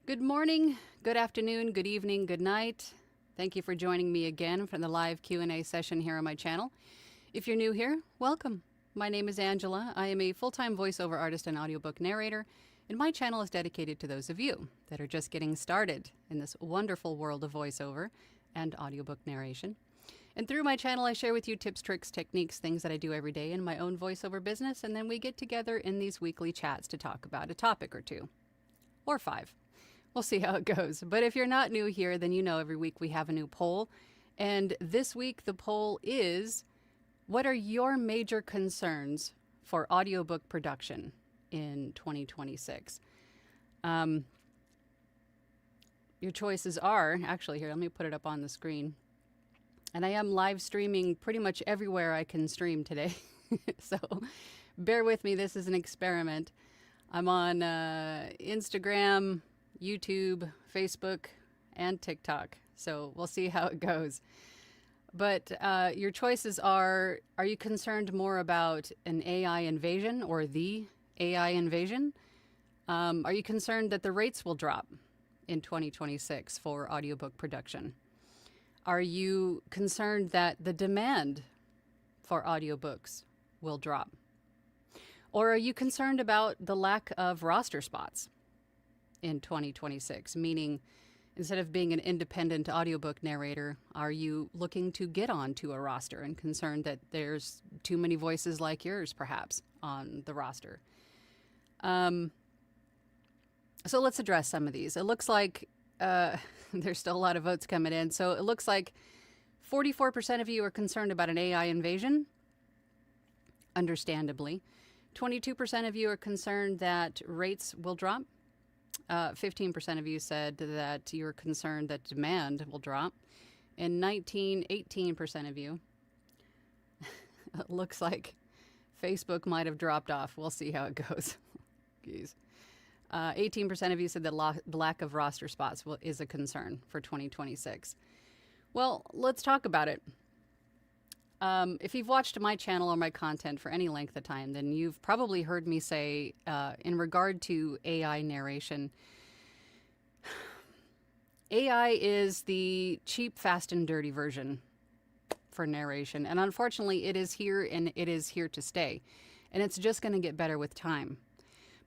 Good morning, good afternoon, good evening, good night. Thank you for joining me again for the live Q&A session here on my channel. If you're new here, welcome. My name is Angela. I am a full-time voiceover artist and audiobook narrator, and my channel is dedicated to those of you that are just getting started in this wonderful world of voiceover and audiobook narration. And through my channel, I share with you tips, tricks, techniques, things that I do every day in my own voiceover business, and then we get together in these weekly chats to talk about a topic or two, or 5. We'll see how it goes. But if you're not new here, then you know every week we have a new poll. And this week the poll is, what are your major concerns for audiobook production in 2026? Your choices are, actually here, let me put it up on the screen. And I am live streaming pretty much everywhere I can stream today. So bear with me, this is an experiment. I'm on Instagram, YouTube, Facebook, and TikTok. So we'll see how it goes. But your choices are you concerned more about an AI invasion or the AI invasion? Are you concerned that the rates will drop in 2026 for audiobook production? Are you concerned that the demand for audiobooks will drop? Or are you concerned about the lack of roster spots in 2026, meaning instead of being an independent audiobook narrator, are you looking to get onto a roster and concerned that there's too many voices like yours, perhaps, on the roster? So let's address some of these. It looks like there's still a lot of votes coming in. So it looks like 44% of you are concerned about an AI invasion, understandably. 22% of you are concerned that rates will drop. 15% of you said that you're concerned that demand will drop. And 18% of you, it looks like Facebook might have dropped off. We'll see how it goes. Geez. 18% of you said that the lack of roster spots is a concern for 2026. Well, let's talk about it. If you've watched my channel or my content for any length of time, then you've probably heard me say, in regard to AI narration, AI is the cheap, fast, and dirty version for narration. And unfortunately, it is here and it is here to stay. And it's just going to get better with time.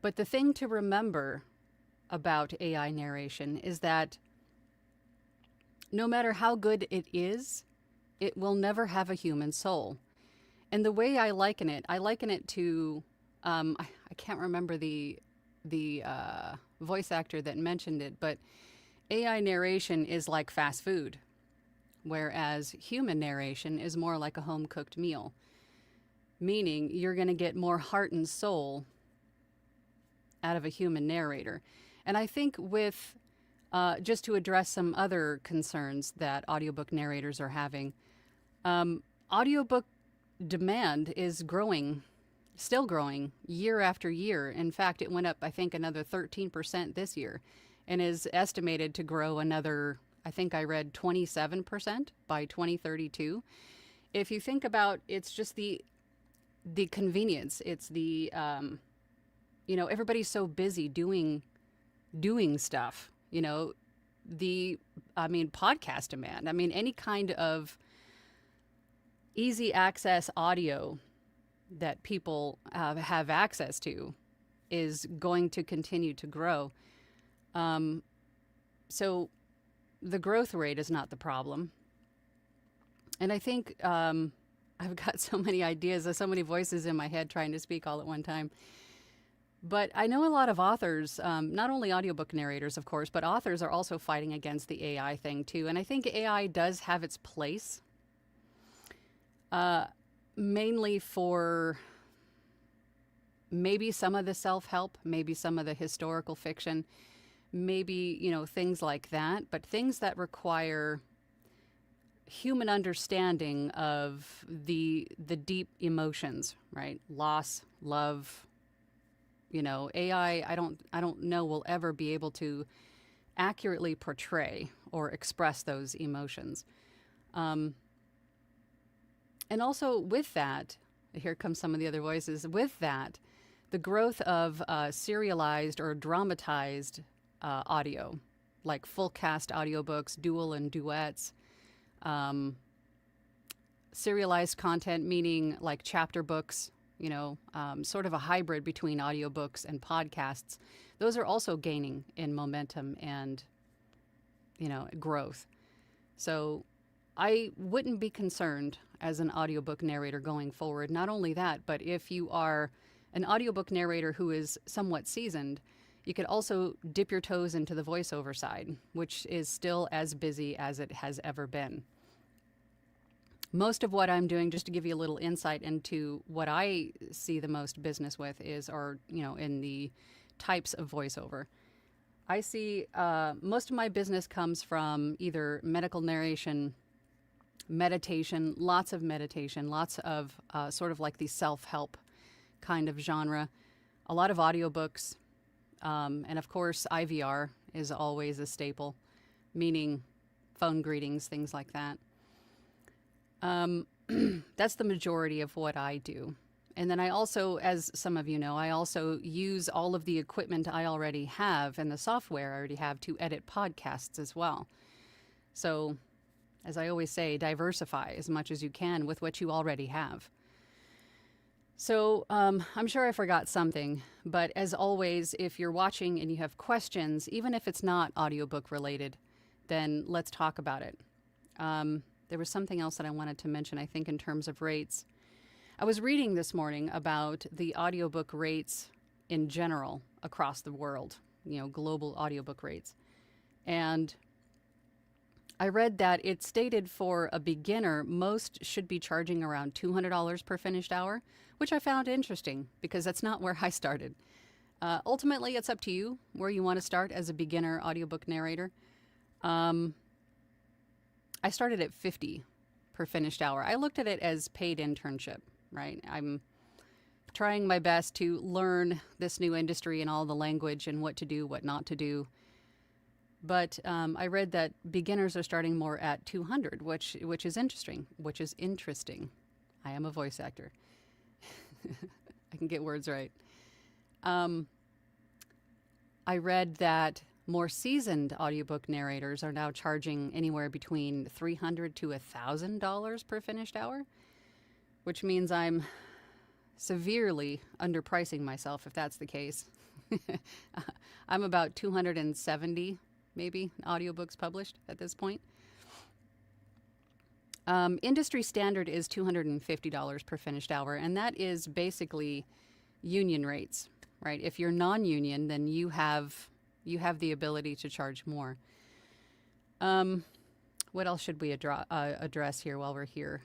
But the thing to remember about AI narration is that no matter how good it is, it will never have a human soul. And the way I liken it to, I can't remember the voice actor that mentioned it, but AI narration is like fast food, whereas human narration is more like a home-cooked meal, meaning you're going to get more heart and soul out of a human narrator. And I think with, just to address some other concerns that audiobook narrators are having, audiobook demand is growing, still growing year after year. In fact, it went up, I think, another 13% this year and is estimated to grow another, I think I read 27% by 2032. If you think about, it's just the convenience. It's the, everybody's so busy doing stuff, podcast demand. Any kind of easy access audio that people have access to is going to continue to grow. So the growth rate is not the problem. And I think I've got so many ideas, so many voices in my head trying to speak all at one time. But I know a lot of authors, not only audiobook narrators, of course, but authors are also fighting against the AI thing too. And I think AI does have its place, mainly for maybe some of the self-help, maybe some of the historical fiction, maybe, things like that, but things that require human understanding of the deep emotions, right? Loss, love, AI, I don't know will ever be able to accurately portray or express those emotions. And also with that, here comes some of the other voices, with that, the growth of serialized or dramatized audio, like full cast audiobooks, dual and duets, serialized content, meaning like chapter books, sort of a hybrid between audiobooks and podcasts. Those are also gaining in momentum and, growth. So I wouldn't be concerned as an audiobook narrator going forward. Not only that, but if you are an audiobook narrator who is somewhat seasoned, you could also dip your toes into the voiceover side, which is still as busy as it has ever been. Most of what I'm doing, just to give you a little insight into what I see the most business with in the types of voiceover. I see most of my business comes from either medical narration, meditation, lots of sort of like the self-help kind of genre, a lot of audiobooks, and of course IVR is always a staple, meaning phone greetings, things like that. That's the majority of what I do. And then I also, as some of you know, I also use all of the equipment I already have and the software I already have to edit podcasts as well. So, as I always say, diversify as much as you can with what you already have. So, I'm sure I forgot something, but as always, if you're watching and you have questions, even if it's not audiobook related, then let's talk about it. There was something else that I wanted to mention, I think, in terms of rates. I was reading this morning about the audiobook rates in general across the world, global audiobook rates. And I read that it stated for a beginner, most should be charging around $200 per finished hour, which I found interesting because that's not where I started. Ultimately, it's up to you where you want to start as a beginner audiobook narrator. I started at $50 per finished hour. I looked at it as paid internship, right? I'm trying my best to learn this new industry and all the language and what to do, what not to do. But I read that beginners are starting more at $200, which is interesting. I am a voice actor. I can get words right. I read that more seasoned audiobook narrators are now charging anywhere between $300 to $1,000 per finished hour, which means I'm severely underpricing myself if that's the case. I'm about 270 maybe audiobooks published at this point. Industry standard is $250 per finished hour, and that is basically union rates, right? If you're non-union, then you have the ability to charge more. What else should we address here while we're here?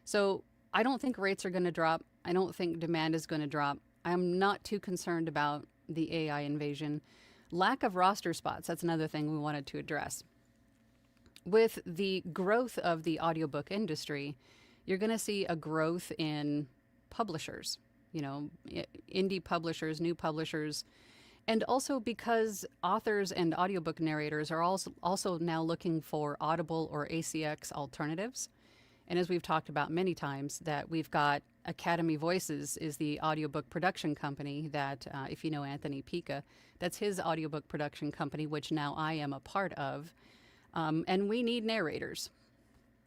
So I don't think rates are going to drop. I don't think demand is going to drop. I'm not too concerned about the AI invasion. Lack of roster spots, that's another thing we wanted to address. With the growth of the audiobook industry, you're going to see a growth in publishers, indie publishers, new publishers, and also because authors and audiobook narrators are also now looking for Audible or ACX alternatives. And as we've talked about many times, that we've got Academy Voices is the audiobook production company that, if you know Anthony Pica, that's his audiobook production company, which now I am a part of. And we need narrators.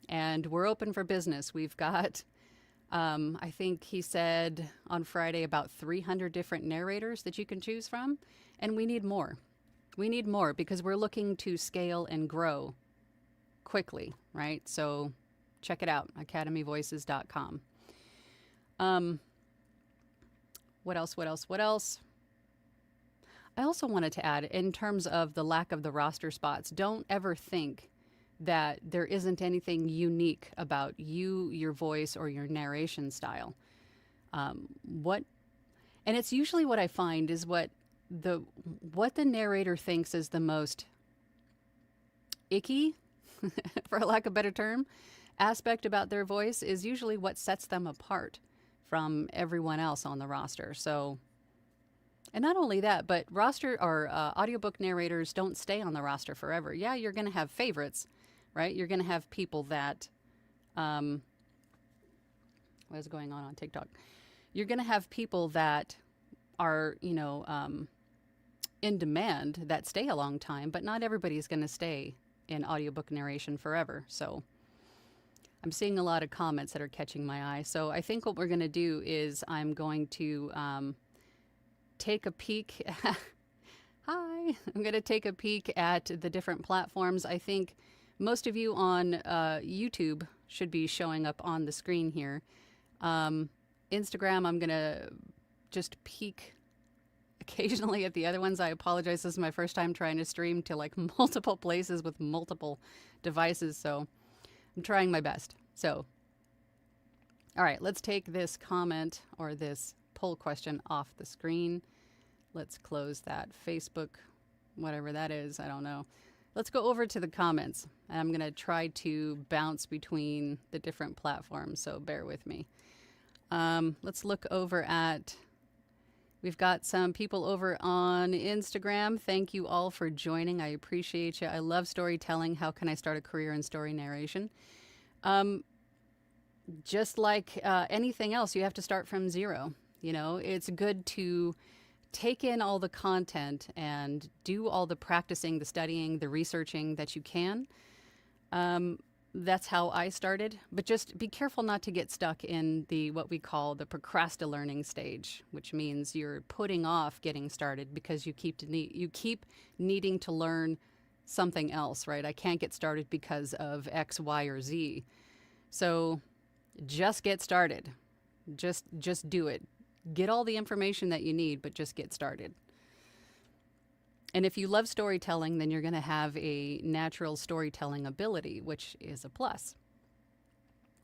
And we're open for business. We've got, I think he said on Friday, about 300 different narrators that you can choose from. And we need more. We need more because we're looking to scale and grow quickly, right? So check it out, academyvoices.com. What else? I also wanted to add, in terms of the lack of the roster spots, don't ever think that there isn't anything unique about you, your voice, or your narration style. And it's usually what I find is what the narrator thinks is the most icky, for lack of a better term, aspect about their voice is usually what sets them apart from everyone else on the roster. So, and not only that, but audiobook narrators don't stay on the roster forever. Yeah, you're going to have favorites, right? You're going to have people that, what is going on TikTok? You're going to have people that are, in demand that stay a long time, but not everybody's going to stay in audiobook narration forever. So I'm seeing a lot of comments that are catching my eye. So I think what we're going to do is I'm going to take a peek. Hi. I'm going to take a peek at the different platforms. I think most of you on YouTube should be showing up on the screen here. Instagram, I'm going to just peek occasionally at the other ones. I apologize. This is my first time trying to stream to like multiple places with multiple devices. So I'm trying my best. So, all right, let's take this comment or this poll question off the screen. Let's close that Facebook, whatever that is. I don't know. Let's go over to the comments. And I'm going to try to bounce between the different platforms. So bear with me. Let's look over at, we've got some people over on Instagram. Thank you all for joining. I appreciate you. I love storytelling. How can I start a career in story narration? Just like anything else, you have to start from zero. You know, it's good to take in all the content and do all the practicing, the studying, the researching that you can. That's how I started, but just be careful not to get stuck in the what we call the procrastinating stage, which means you're putting off getting started because you keep needing to learn something else, right? I can't get started because of X, Y, or Z. So just get started. Just do it. Get all the information that you need, but just get started. And if you love storytelling, then you're going to have a natural storytelling ability, which is a plus.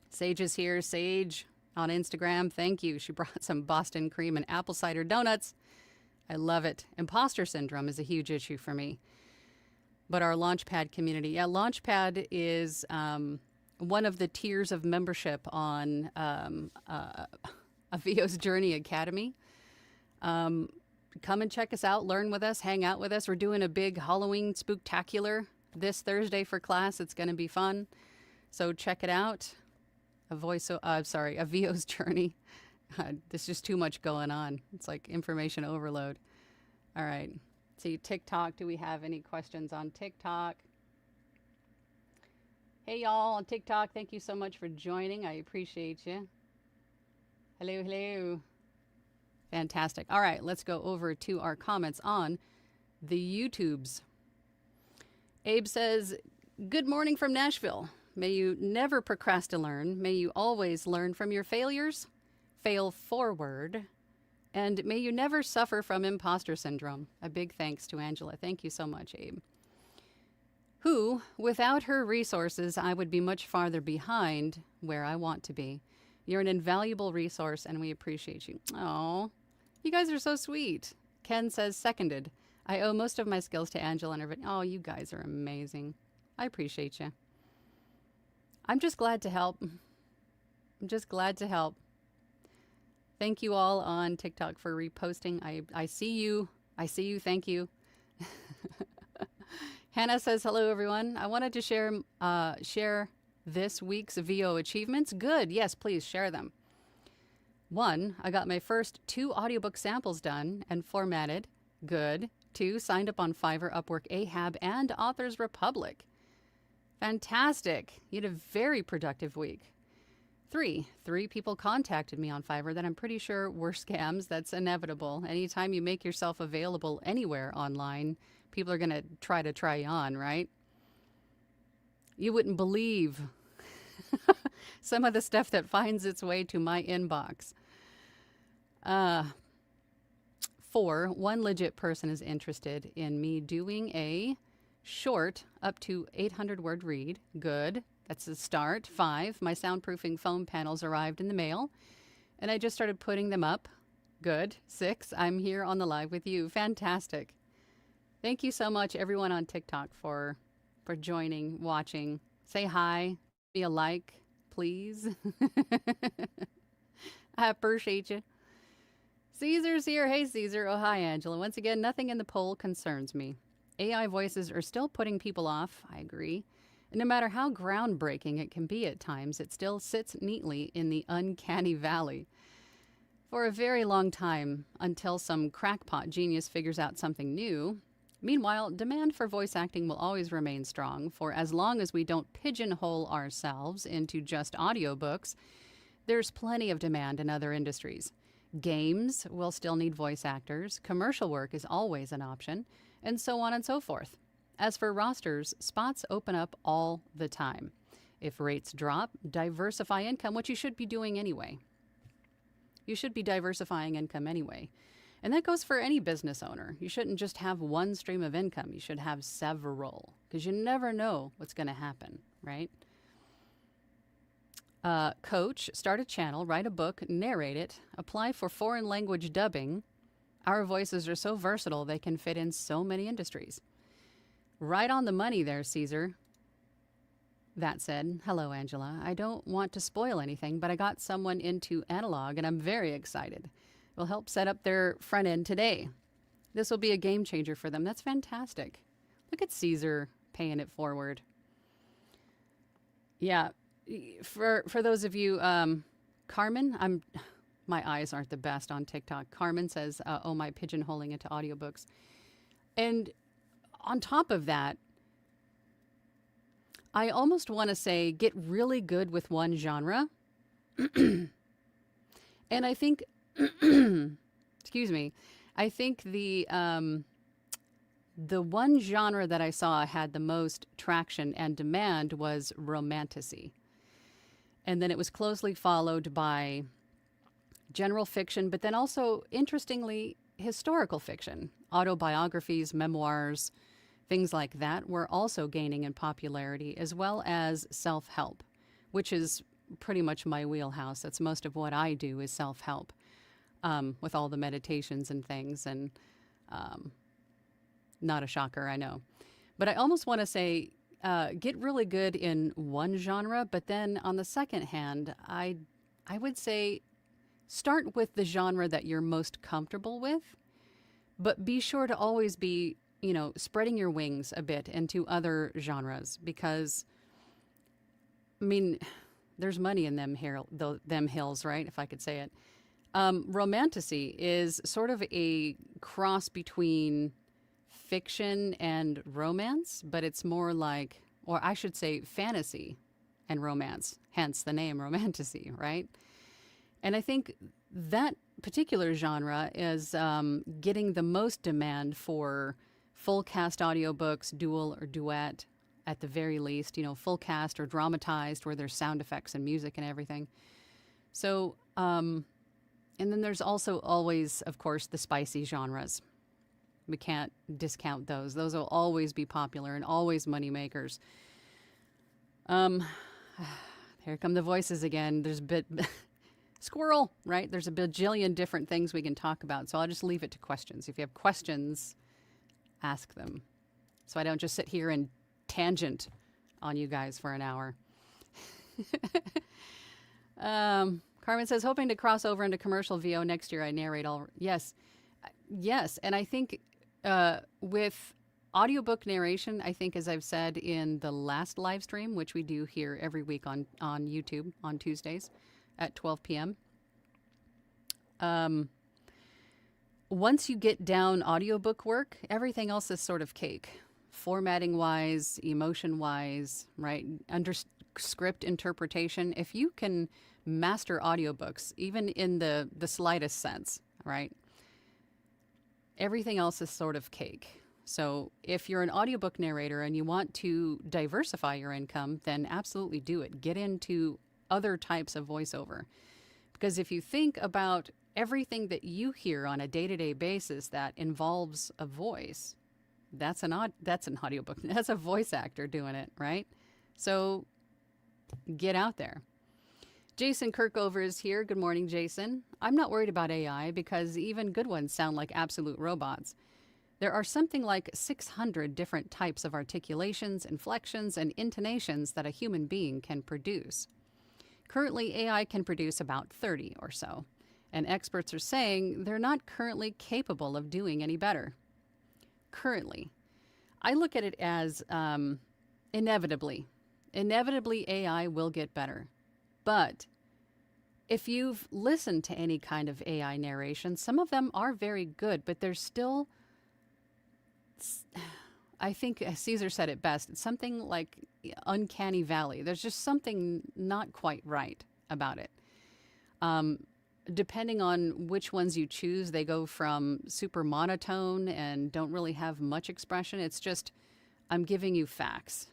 Sage is here. Sage on Instagram. Thank you. She brought some Boston cream and apple cider donuts. I love it. Imposter syndrome is a huge issue for me. But our Launchpad community. Yeah, Launchpad is one of the tiers of membership on VO's Journey Academy. Come and check us out, learn with us, hang out with us. We're doing a big Halloween spooktacular this Thursday for class. It's going to be fun. So check it out. A VO's Journey. There's just too much going on. It's like information overload. All right. See, TikTok. Do we have any questions on TikTok? Hey, y'all on TikTok. Thank you so much for joining. I appreciate you. Hello, hello. Fantastic. All right, let's go over to our comments on the YouTubes. Abe says, good morning from Nashville. May you never procrastinate. May you always learn from your failures, fail forward, and may you never suffer from imposter syndrome. A big thanks to Angela. Thank you so much, Abe. Who, without her resources, I would be much farther behind where I want to be. You're an invaluable resource, and we appreciate you. Oh, you guys are so sweet. Ken says, seconded. I owe most of my skills to Angela and her. Oh, you guys are amazing. I appreciate you. I'm just glad to help. I'm just glad to help. Thank you all on TikTok for reposting. I see you. I see you. Thank you. Hannah says, hello, everyone. I wanted to share this week's VO achievements. Good. Yes, please share them. 1, I got my first 2 audiobook samples done and formatted. Good. 2, signed up on Fiverr, Upwork, Ahab, and Authors Republic. Fantastic. You had a very productive week. 3 people contacted me on Fiverr that I'm pretty sure were scams. That's inevitable. Anytime you make yourself available anywhere online, people are going to try you on, right? You wouldn't believe some of the stuff that finds its way to my inbox. 4, one legit person is interested in me doing a short up to 800-word read. Good. That's a start. 5, my soundproofing foam panels arrived in the mail, and I just started putting them up. Good. 6, I'm here on the live with you. Fantastic. Thank you so much, everyone on TikTok, for joining, watching. Say hi. Be a like, please. I appreciate you. Caesar's here. Hey, Caesar. Oh, hi, Angela. Once again, nothing in the poll concerns me. AI voices are still putting people off. I agree. And no matter how groundbreaking it can be at times, it still sits neatly in the uncanny valley. for a very long time until some crackpot genius figures out something new. Meanwhile, demand for voice acting will always remain strong, for as long as we don't pigeonhole ourselves into just audiobooks, there's plenty of demand in other industries. Games will still need voice actors, commercial work is always an option, and so on and so forth. As for rosters, spots open up all the time. If rates drop, diversify income, which you should be doing anyway. You should be diversifying income anyway. And that goes for any business owner. You shouldn't just have one stream of income. You should have several, because you never know what's going to happen, right? Coach, start a channel, write a book, narrate it, apply for foreign language dubbing. Our voices are so versatile, they can fit in so many industries. Right on the money there, Caesar. That said, hello, Angela. I don't want to spoil anything, but I got someone into analog, and I'm very excited. It will help set up their front end today. This will be a game changer for them. That's fantastic. Look at Caesar paying it forward. Yeah, for those of you, Carmen, my eyes aren't the best on TikTok. Carmen says, oh, my pigeonholing into audiobooks. And on top of that, I almost want to say get really good with one genre. And I think, excuse me, I think the one genre that I saw had the most traction and demand was romantasy. And then it was closely followed by general fiction, but then also, interestingly, historical fiction, autobiographies, memoirs, things like that were also gaining in popularity, as well as self-help, which is pretty much my wheelhouse. That's most of what I do is self-help, with all the meditations and things. And not a shocker, I know. But I almost want to say get really good in one genre, but then on the second hand, I would say start with the genre that you're most comfortable with, but be sure to always be, spreading your wings a bit into other genres, because, I mean, there's money in them hills, right? If I could say it. Romantasy is sort of a cross between fiction and romance, but it's more like, or I should say fantasy and romance, hence the name romantasy, right? And I think that particular genre is getting the most demand for full cast audiobooks, dual or duet at the very least, full cast or dramatized where there's sound effects and music and everything. So, and then there's also always, of course, the spicy genres. We can't discount those. Those will always be popular and always money makers. Here come the voices again. There's a bit squirrel, right? There's a bajillion different things we can talk about. So I'll just leave it to questions. If you have questions, ask them. So I don't just sit here and tangent on you guys for an hour. Carmen says, hoping to cross over into commercial VO next year. I narrate all. Yes. And I think with audiobook narration, I think, as I've said in the last live stream, which we do here every week on YouTube on Tuesdays at 12 p.m. Once you get down audiobook work, everything else is sort of cake. Formatting wise, emotion wise, right? Under script interpretation. If you can master audiobooks, even in the slightest sense, right? Everything else is sort of cake. So if you're an audiobook narrator and you want to diversify your income, then absolutely do it. Get into other types of voiceover. Because if you think about everything that you hear on a day-to-day basis that involves a voice, that's an audiobook. That's a voice actor doing it, right? So get out there. Jason Kirkover is here. Good morning, Jason. I'm not worried about AI because even good ones sound like absolute robots. There are something like 600 different types of articulations, inflections, and intonations that a human being can produce. Currently, AI can produce about 30 or so, and experts are saying they're not currently capable of doing any better. Currently. I look at it as inevitably AI will get better. But if you've listened to any kind of AI narration, some of them are very good, but there's still, I think Caesar said it best, it's something like uncanny valley. There's just something not quite right about it. Depending on which ones you choose, they go from super monotone and don't really have much expression. It's just, I'm giving you facts,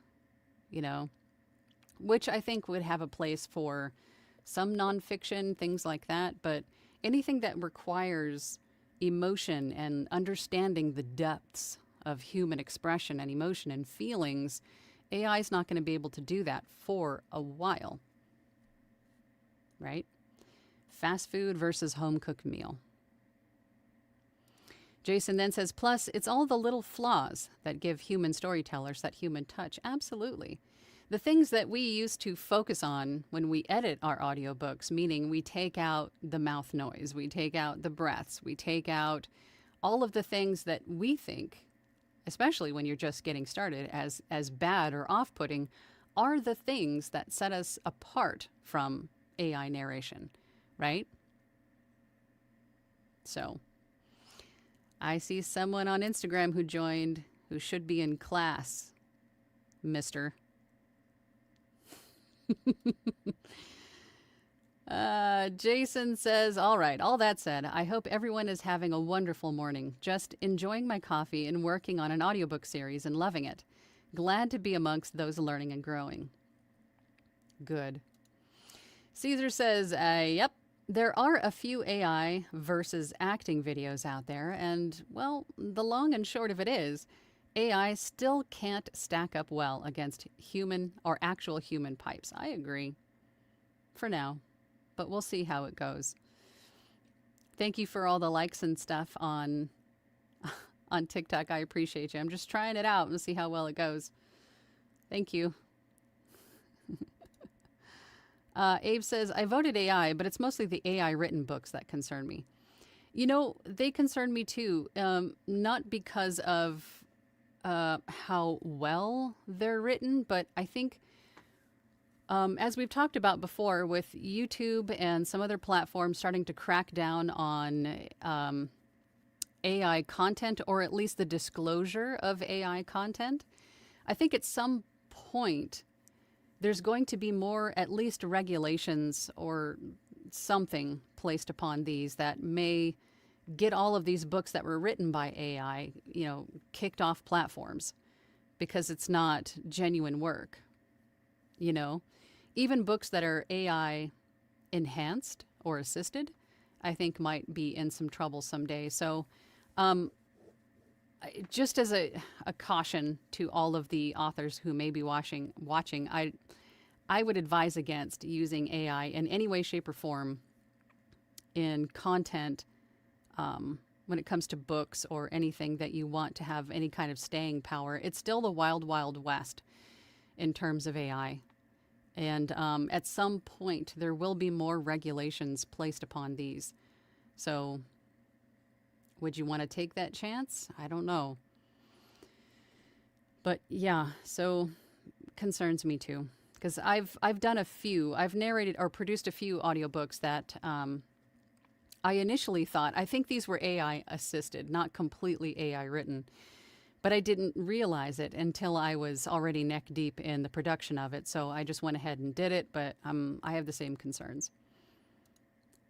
you know, which I think would have a place for some nonfiction, things like that. But anything that requires emotion and understanding the depths of human expression and emotion and feelings, AI is not going to be able to do that for a while, right? Fast food versus home cooked meal. Jason then says, plus, it's all the little flaws that give human storytellers that human touch. Absolutely. The things that we used to focus on when we edit our audiobooks, meaning we take out the mouth noise, we take out the breaths, we take out all of the things that we think, especially when you're just getting started, as bad or off-putting, are the things that set us apart from AI narration, right? So I see someone on Instagram who joined who should be in class, mister. Jason says, all right, all that said, I hope everyone is having a wonderful morning. Just enjoying my coffee and working on an audiobook series and loving it. Glad to be amongst those learning and growing. Good. Caesar says, yep, there are a few AI versus acting videos out there. And, well, the long and short of it is, AI still can't stack up well against human or actual human pipes. I agree. For now. But we'll see how it goes. Thank you for all the likes and stuff on TikTok. I appreciate you. I'm just trying it out and see how well it goes. Thank you. Abe says, I voted AI, but it's mostly the AI written books that concern me. You know, they concern me too. Not because of how well they're written, but I think as we've talked about before, with YouTube and some other platforms starting to crack down on AI content, or at least the disclosure of AI content, I think at some point there's going to be more, at least regulations or something placed upon these that may get all of these books that were written by AI, you know, kicked off platforms because it's not genuine work, you know? Even books that are AI enhanced or assisted, I think might be in some trouble someday. So just as a caution to all of the authors who may be watching, I would advise against using AI in any way, shape, or form in content when it comes to books or anything that you want to have any kind of staying power. It's still the wild, wild west in terms of AI. And at some point, there will be more regulations placed upon these. So would you want to take that chance? I don't know. But yeah, so concerns me too. Because I've done a few. I've narrated or produced a few audiobooks that I initially thought, I think these were AI assisted, not completely AI written. But I didn't realize it until I was already neck deep in the production of it. So I just went ahead and did it, but I have the same concerns.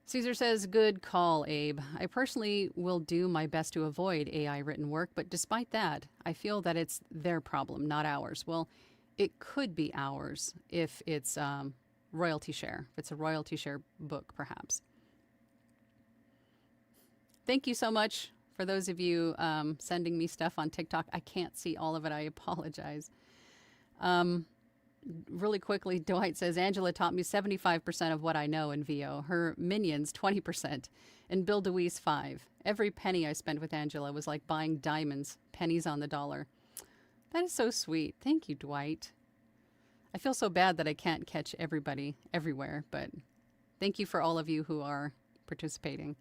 Caesar says, good call, Abe. I personally will do my best to avoid AI written work, but despite that, I feel that it's their problem, not ours. Well, it could be ours if it's royalty share, if it's a royalty share book, perhaps. Thank you so much. For those of you sending me stuff on TikTok, I can't see all of it. I apologize. Really quickly, Dwight says, Angela taught me 75% of what I know in VO. Her minions, 20%. And Bill DeWeese, 5%. Every penny I spent with Angela was like buying diamonds, pennies on the dollar. That is so sweet. Thank you, Dwight. I feel so bad that I can't catch everybody everywhere, but thank you for all of you who are participating.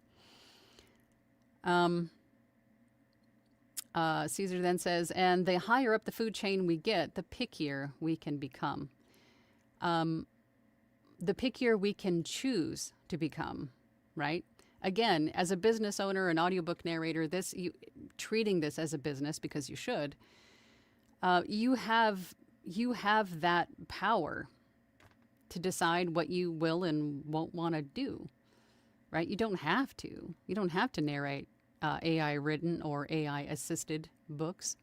Caesar then says, and the higher up the food chain we get, the pickier we can become. the pickier we can choose to become, right? Again, as a business owner, an audiobook narrator, treating this as a business, because you should, you have that power to decide what you will and won't want to do, right? You don't have to. You don't have to narrate AI written or AI assisted books.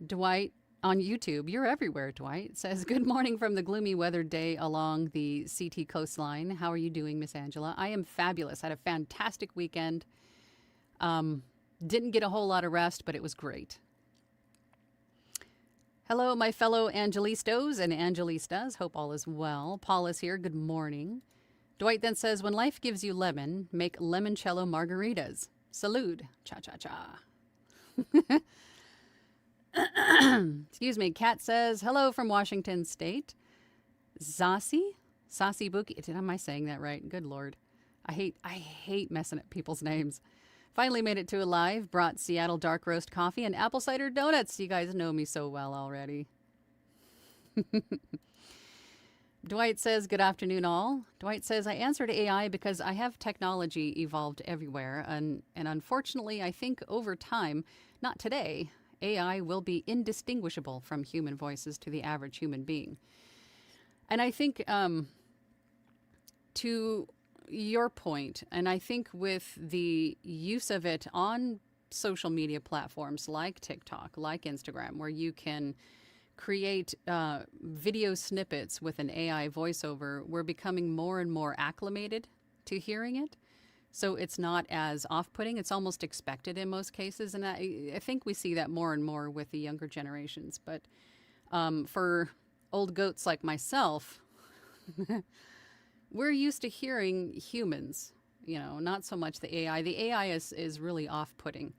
Dwight on YouTube, you're everywhere, Dwight, says, good morning from the gloomy weather day along the CT coastline. How are you doing, Miss Angela? I am fabulous. Had a fantastic weekend. Didn't get a whole lot of rest, but it was great. Hello, my fellow Angelistos and Angelistas. Hope all is well. Paul is here. Good morning. Dwight then says, when life gives you lemon, make limoncello margaritas. Salud. Cha-cha-cha. Excuse me. Kat says, hello from Washington State. Zasi Buki. Am I saying that right? Good Lord. I hate messing up people's names. Finally made it to a live. Brought Seattle dark roast coffee and apple cider donuts. You guys know me so well already. Dwight says, good afternoon all. Dwight says, I answered AI because I have technology evolved everywhere. And unfortunately, I think over time, not today, AI will be indistinguishable from human voices to the average human being. And I think to your point, and I think with the use of it on social media platforms like TikTok, like Instagram, where you can create video snippets with an AI voiceover, we're becoming more and more acclimated to hearing it. So it's not as off-putting. It's almost expected in most cases. And I think we see that more and more with the younger generations. But for old goats like myself, we're used to hearing humans, not so much the AI. The AI is really off-putting.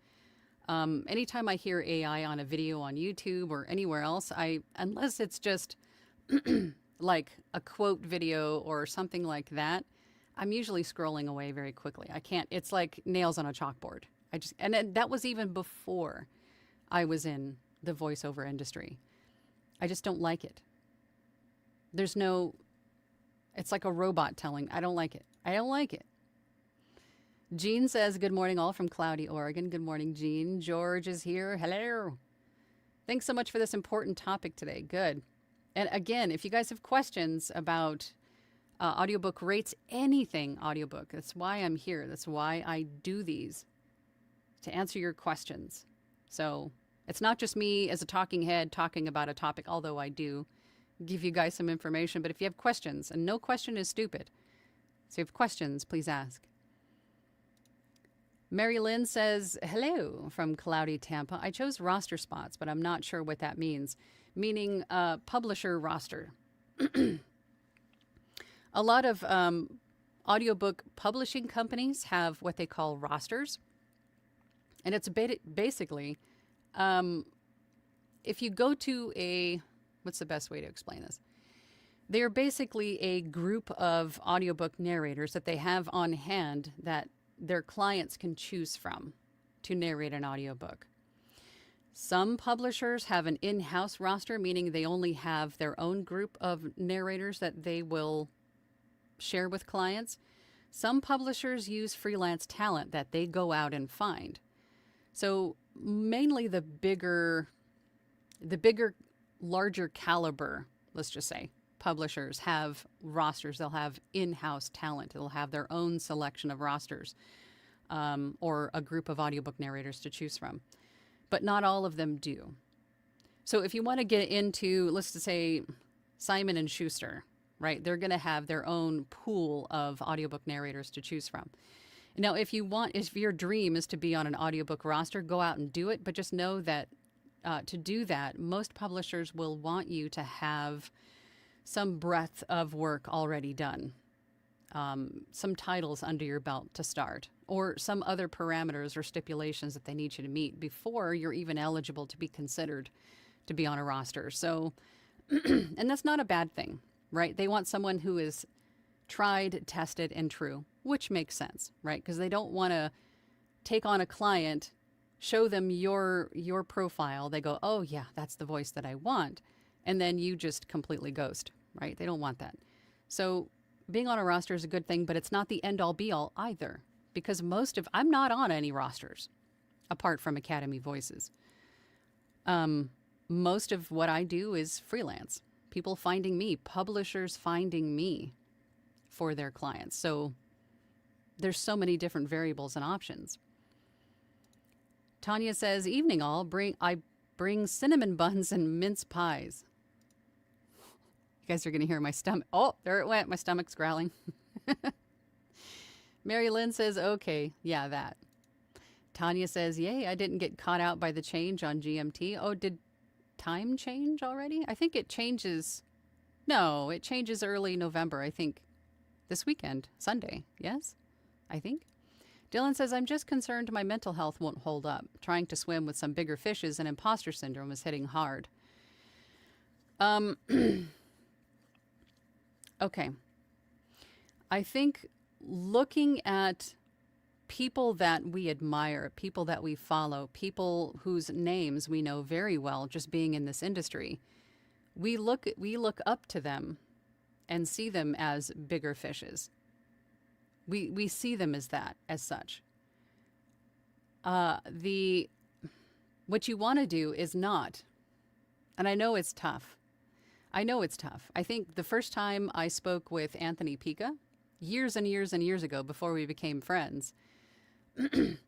Anytime I hear AI on a video on YouTube or anywhere else, unless it's just like a quote video or something like that, I'm usually scrolling away very quickly. I can't, it's like nails on a chalkboard. That was even before I was in the voiceover industry. I just don't like it. It's like a robot telling, I don't like it. I don't like it. Jean says, good morning all from cloudy Oregon. Good morning, Jean. George is here. Hello. Thanks so much for this important topic today. Good. And again, if you guys have questions about audiobook rates, anything audiobook, that's why I'm here. That's why I do these, to answer your questions. So it's not just me as a talking head talking about a topic, although I do give you guys some information. But if you have questions, and no question is stupid, so if you have questions, please ask. Mary Lynn says, hello from cloudy Tampa. I chose roster spots, but I'm not sure what that means. Meaning publisher roster. A lot of audiobook publishing companies have what they call rosters. And it's basically, if you go to what's the best way to explain this? They're basically a group of audiobook narrators that they have on hand that their clients can choose from to narrate an audiobook. Some publishers have an in-house roster, meaning they only have their own group of narrators that they will share with clients. Some publishers use freelance talent that they go out and find. So mainly the bigger, larger caliber, let's just say, publishers have rosters. They'll have in-house talent. They'll have their own selection of rosters or a group of audiobook narrators to choose from. But not all of them do. So if you want to get into, let's just say, Simon & Schuster, right? They're going to have their own pool of audiobook narrators to choose from. Now, if your dream is to be on an audiobook roster, go out and do it. But just know that to do that, most publishers will want you to have some breadth of work already done, some titles under your belt to start, or some other parameters or stipulations that they need you to meet before you're even eligible to be considered to be on a roster. So, and that's not a bad thing, right? They want someone who is tried, tested, and true, which makes sense, right? Because they don't want to take on a client, show them your profile. They go, oh yeah, that's the voice that I want. and then you just completely ghost, right? They don't want that. So being on a roster is a good thing, but it's not the end all be all either, because I'm not on any rosters apart from Academy Voices. Most of what I do is freelance. People finding me, publishers finding me for their clients. So there's so many different variables and options. Tanya says, evening all, I bring cinnamon buns and mince pies. You guys are going to hear my stomach. Oh, there it went. My stomach's growling. Mary Lynn says, okay, yeah, that. Tanya says, yay, I didn't get caught out by the change on GMT. Oh, did time change already? I think it changes. No, it changes early November, I think. This weekend, Sunday, yes? I think. Dylan says, I'm just concerned my mental health won't hold up. Trying to swim with some bigger fishes and imposter syndrome is hitting hard. Okay. I think looking at people that we admire, people that we follow, people whose names we know very well just being in this industry, we look up to them and see them as bigger fishes. We see them as that, as such. What you want to do is not, and I know it's tough. I think the first time I spoke with Anthony Pica, years and years and years ago, before we became friends,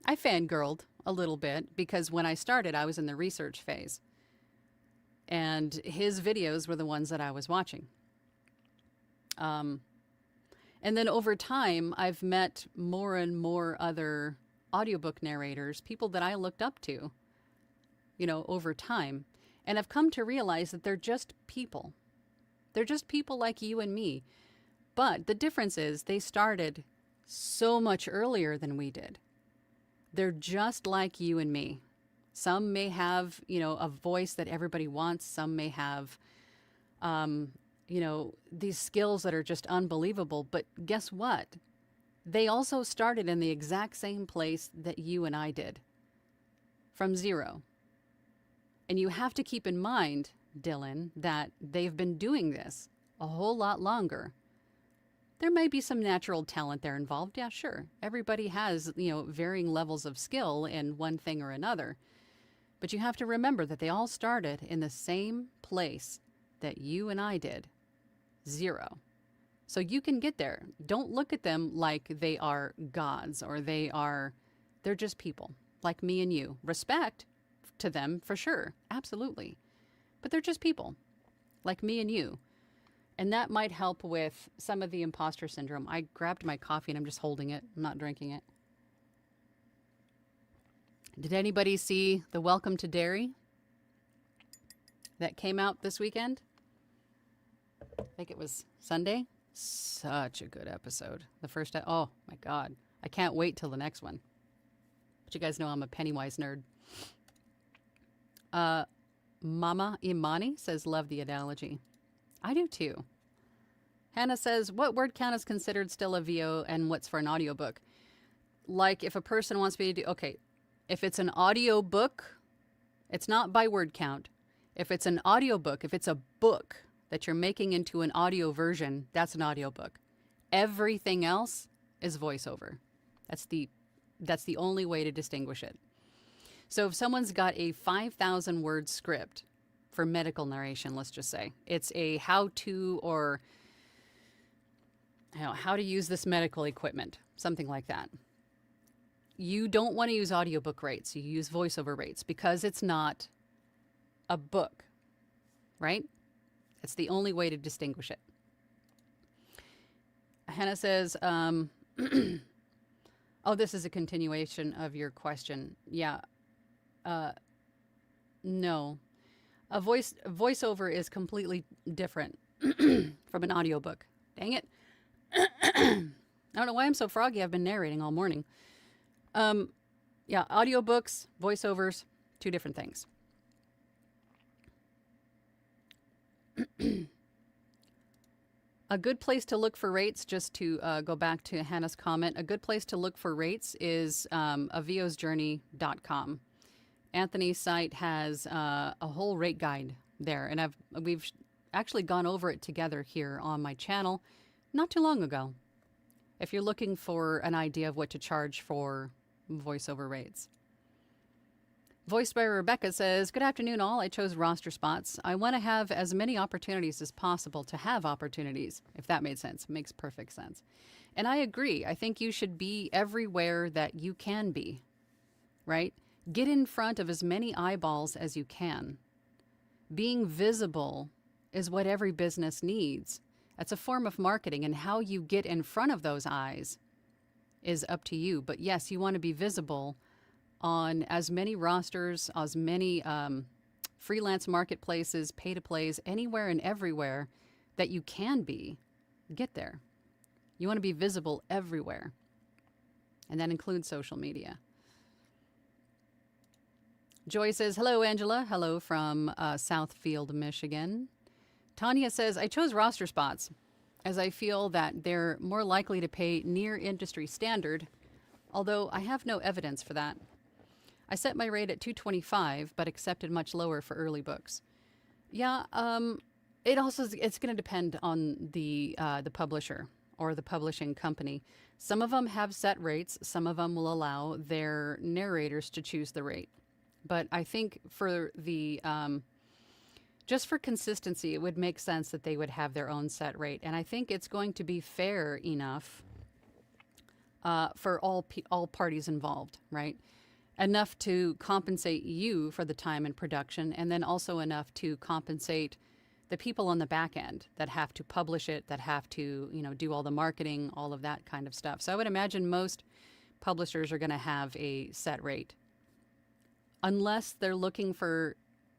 I fangirled a little bit because when I started, I was in the research phase. And his videos were the ones that I was watching. And then over time, I've met more and more other audiobook narrators, people that I looked up to, over time. And I've come to realize that they're just people. They're just people like you and me. But the difference is they started so much earlier than we did. They're just like you and me. Some may have, a voice that everybody wants. Some may have, these skills that are just unbelievable. But guess what? They also started in the exact same place that you and I did, from zero. And you have to keep in mind, Dylan, that they've been doing this a whole lot longer. There may be some natural talent there involved. Yeah, sure. Everybody has, varying levels of skill in one thing or another. But you have to remember that they all started in the same place that you and I did. Zero. So you can get there. Don't look at them like they are gods or they're just people like me and you. Respect to them for sure. Absolutely. But they're just people like me and you. And that might help with some of the imposter syndrome. I grabbed my coffee and I'm just holding it. I'm not drinking it. Did anybody see the Welcome to Derry that came out this weekend? I think it was Sunday. Such a good episode. The first, oh my God. I can't wait till the next one. But you guys know I'm a Pennywise nerd. Mama Imani says, love the analogy. I do too. Hannah says, what word count is considered still a VO and what's for an audiobook? Like if a person wants me to do, okay, if it's an audiobook, it's not by word count. If it's an audiobook, if it's a book that you're making into an audio version, that's an audiobook. Everything else is voiceover. That's the only way to distinguish it. So if someone's got a 5,000 word script for medical narration, let's just say, it's a how-to or how to use this medical equipment, something like that. You don't want to use audiobook rates. You use voiceover rates because it's not a book, right? It's the only way to distinguish it. Hannah says, oh, this is a continuation of your question. Yeah. No. A voiceover is completely different from an audiobook. Dang it. I don't know why I'm so froggy. I've been narrating all morning. Yeah, audiobooks, voiceovers, two different things. A good place to look for rates, just to go back to Hannah's comment, a good place to look for rates is avosjourney.com. Anthony's site has a whole rate guide there. And we've actually gone over it together here on my channel not too long ago. If you're looking for an idea of what to charge for voiceover rates. Voiced by Rebecca says, good afternoon all. I chose roster spots. I want to have as many opportunities as possible to have opportunities, if that made sense. Makes perfect sense. And I agree. I think you should be everywhere that you can be, right? Get in front of as many eyeballs as you can. Being visible is what every business needs. That's a form of marketing, and how you get in front of those eyes is up to you. But yes, you want to be visible on as many rosters, as many freelance marketplaces, pay-to-plays, anywhere and everywhere that you can be. Get there. You want to be visible everywhere. And that includes social media. Joy says, hello, Angela. Hello from Southfield, Michigan. Tanya says, I chose roster spots as I feel that they're more likely to pay near industry standard, although I have no evidence for that. I set my rate at $225, but accepted much lower for early books. Yeah, it's going to depend on the publisher or the publishing company. Some of them have set rates. Some of them will allow their narrators to choose the rate. But I think for the just for consistency, it would make sense that they would have their own set rate. And I think it's going to be fair enough for all parties involved, right? Enough to compensate you for the time and production, and then also enough to compensate the people on the back end that have to publish it, that have to, do all the marketing, all of that kind of stuff. So I would imagine most publishers are going to have a set rate, unless they're looking for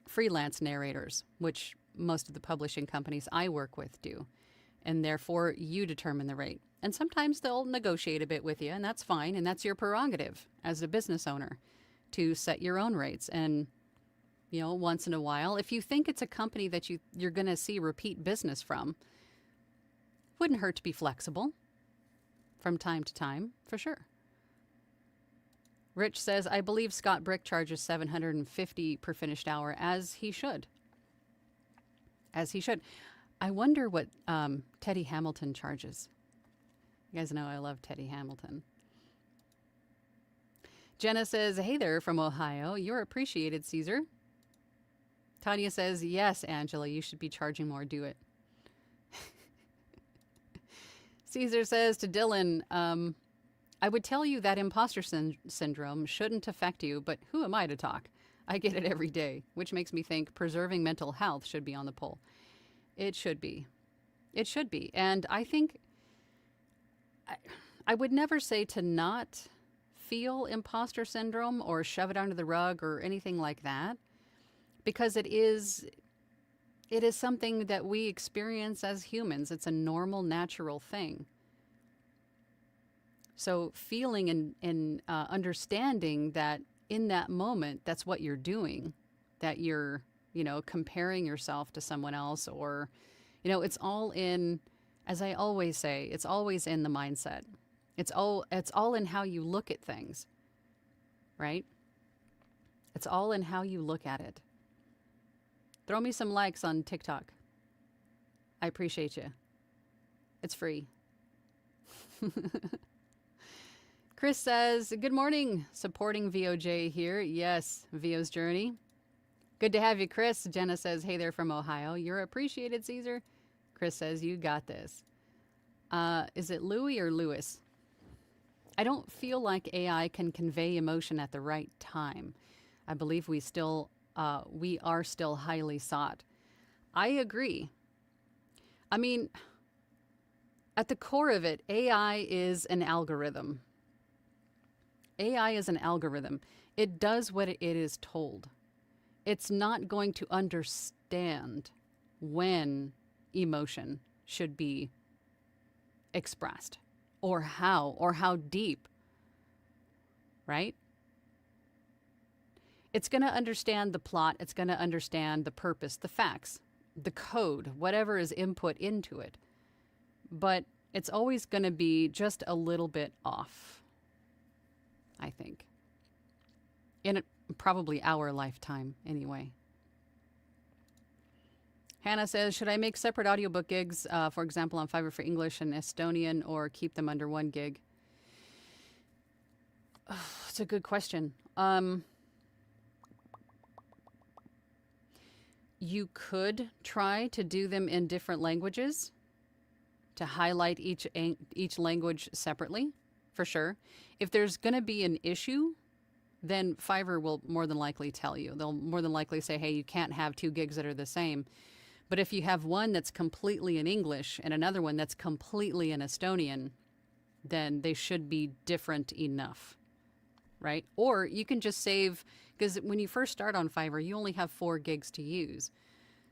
freelance narrators, which most of the publishing companies I work with do. And therefore, you determine the rate. And sometimes they'll negotiate a bit with you, and that's fine. And that's your prerogative as a business owner to set your own rates. And, once in a while, if you think it's a company that you're going to see repeat business from, wouldn't hurt to be flexible from time to time, for sure. Rich says, I believe Scott Brick charges $750 per finished hour, as he should. As he should. I wonder what Teddy Hamilton charges. You guys know I love Teddy Hamilton. Jenna says, hey there from Ohio. You're appreciated, Caesar. Tanya says, yes, Angela, you should be charging more. Do it. Caesar says to Dylan, I would tell you that imposter syndrome shouldn't affect you, but who am I to talk? I get it every day, which makes me think preserving mental health should be on the poll. It should be. It should be. And I think I would never say to not feel imposter syndrome or shove it under the rug or anything like that, because it is something that we experience as humans. It's a normal, natural thing. So feeling and understanding that in that moment, that's what you're doing, that you're, comparing yourself to someone else, or, it's all in, as I always say, it's always in the mindset. It's all in how you look at things, right? It's all in how you look at it. Throw me some likes on TikTok. I appreciate you. It's free. Chris says, good morning, supporting VOJ here. Yes, VO's journey. Good to have you, Chris. Jenna says, hey there from Ohio. You're appreciated, Caesar. Chris says, you got this. Is it Louis or Lewis? I don't feel like AI can convey emotion at the right time. I believe we are still highly sought. I agree. I mean, at the core of it, AI is an algorithm. AI is an algorithm. It does what it is told. It's not going to understand when emotion should be expressed, or how deep, right? It's going to understand the plot. It's going to understand the purpose, the facts, the code, whatever is input into it. But it's always going to be just a little bit off, I think. In probably our lifetime, anyway. Hannah says, should I make separate audiobook gigs, for example, on Fiverr for English and Estonian, or keep them under one gig? Oh, it's a good question. You could try to do them in different languages to highlight each language separately, for sure. If there's going to be an issue, then Fiverr will more than likely tell you. They'll more than likely say, hey, you can't have 2 gigs that are the same. But if you have one that's completely in English and another one that's completely in Estonian, then they should be different enough, right? Or you can just save, because when you first start on Fiverr, you only have 4 gigs to use.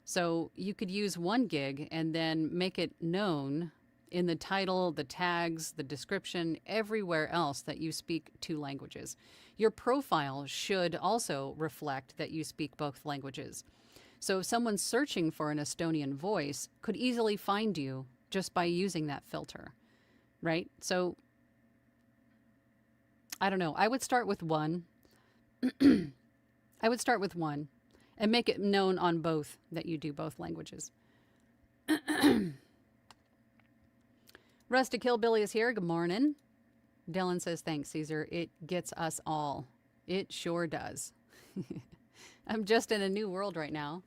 So you could use 1 gig and then make it known in the title, the tags, the description, everywhere else that you speak 2 languages. Your profile should also reflect that you speak both languages. So if someone's searching for an Estonian voice, could easily find you just by using that filter, right? So I don't know. I would start with 1. I would start with 1 and make it known on both that you do both languages. Rustic Hillbilly is here. Good morning. Dylan says, thanks, Caesar. It gets us all. It sure does. I'm just in a new world right now.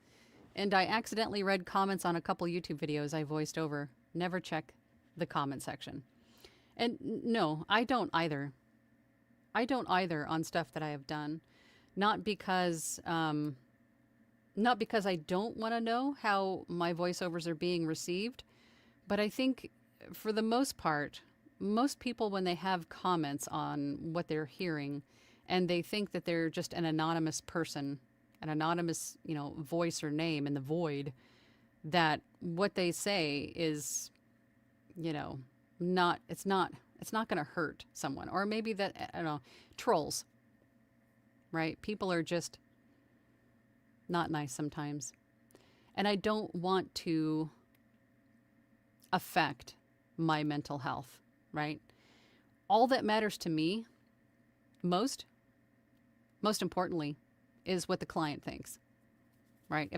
And I accidentally read comments on a couple YouTube videos I voiced over. Never check the comment section. And no, I don't either. I don't either on stuff that I have done. Not because I don't want to know how my voiceovers are being received, but I think for the most part, most people, when they have comments on what they're hearing and they think that they're just an anonymous person, an anonymous, voice or name in the void, that what they say is, it's not going to hurt someone. Or maybe that, I don't know, trolls, right? People are just not nice sometimes. And I don't want to affect my mental health, right? All that matters to me most importantly, is what the client thinks, right?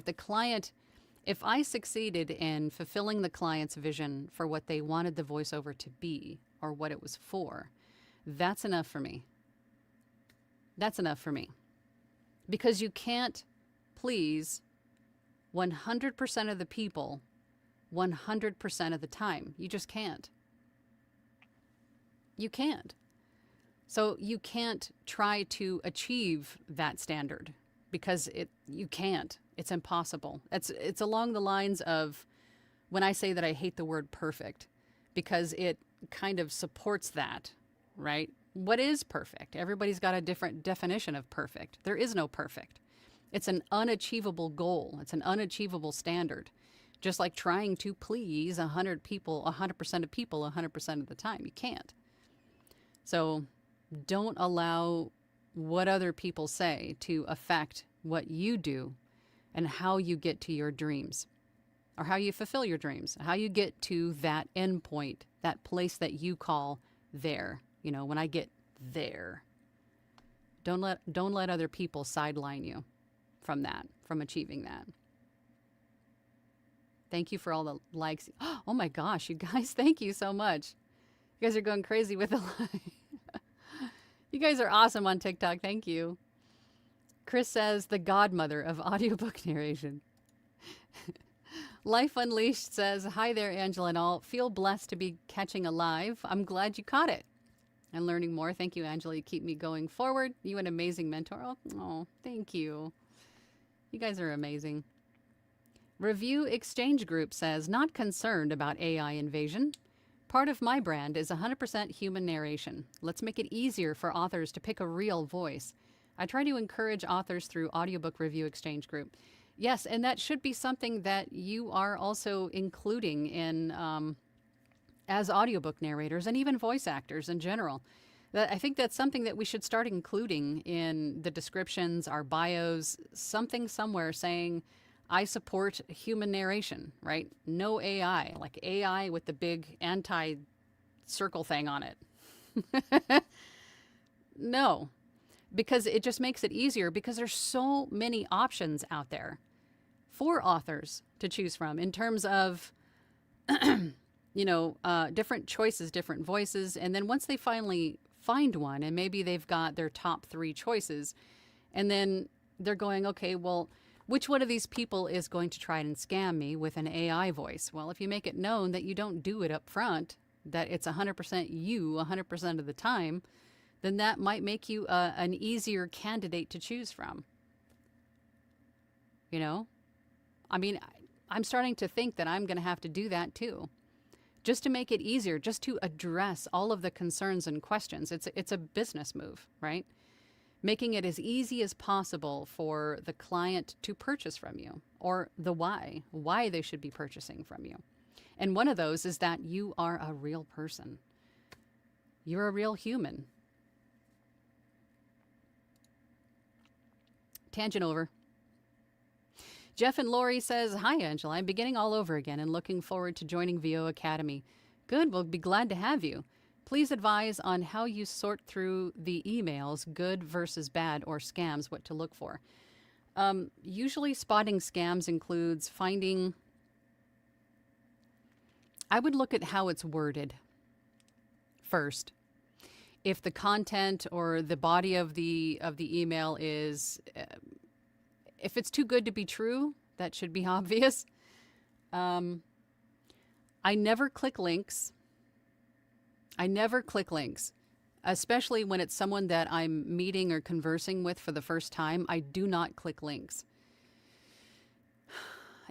If I succeeded in fulfilling the client's vision for what they wanted the voiceover to be or what it was for, that's enough for me. That's enough for me. Because you can't please 100% of the people 100% of the time. You just can't. You can't. So you can't try to achieve that standard because you can't. It's impossible. It's along the lines of when I say that I hate the word perfect, because it kind of supports that, right? What is perfect? Everybody's got a different definition of perfect. There is no perfect. It's an unachievable goal. It's an unachievable standard. Just like trying to please 100 people, 100% of people 100% of the time. You can't. So don't allow what other people say to affect what you do and how you get to your dreams, or how you fulfill your dreams, how you get to that end point, that place that you call there. When I get there, don't let other people sideline you from that, from achieving that. Thank you for all the likes. Oh my gosh, you guys, thank you so much. You guys are going crazy with the like. You guys are awesome on TikTok. Thank you. Chris says, the godmother of audiobook narration. Life Unleashed says, hi there, Angela and all. Feel blessed to be catching a live. I'm glad you caught it and learning more. Thank you, Angela. You keep me going forward. You an amazing mentor. Oh, thank you. You guys are amazing. Review Exchange Group says, not concerned about AI invasion. Part of my brand is 100% human narration. Let's make it easier for authors to pick a real voice. I try to encourage authors through Audiobook Review Exchange Group. Yes, and that should be something that you are also including in as audiobook narrators and even voice actors in general. I think that's something that we should start including in the descriptions, our bios, something somewhere saying, I support human narration, right? No AI, like AI with the big anti-circle thing on it. No, because it just makes it easier because there's so many options out there 4 authors to choose from in terms of, different choices, different voices. And then once they finally find one, and maybe they've got their top 3 choices, and then they're going, okay, well, which one of these people is going to try and scam me with an AI voice? Well, if you make it known that you don't do it up front, that it's 100% you 100% of the time, then that might make you an easier candidate to choose from. You know? I mean, I'm starting to think that I'm going to have to do that too. Just to make it easier, just to address all of the concerns and questions. It's a business move, right? Making it as easy as possible for the client to purchase from you, or the why they should be purchasing from you. And one of those is that you are a real person. You're a real human. Tangent over. Jeff and Lori says, hi, Angela. I'm beginning all over again and looking forward to joining VO Academy. Good. We'll be glad to have you. Please advise on how you sort through the emails, good versus bad, or scams, what to look for. Usually spotting scams includes finding... I would look at how it's worded first. If the content or the body of the email is... if it's too good to be true, that should be obvious. I never click links. Especially when it's someone that I'm meeting or conversing with for the first time. I do not click links.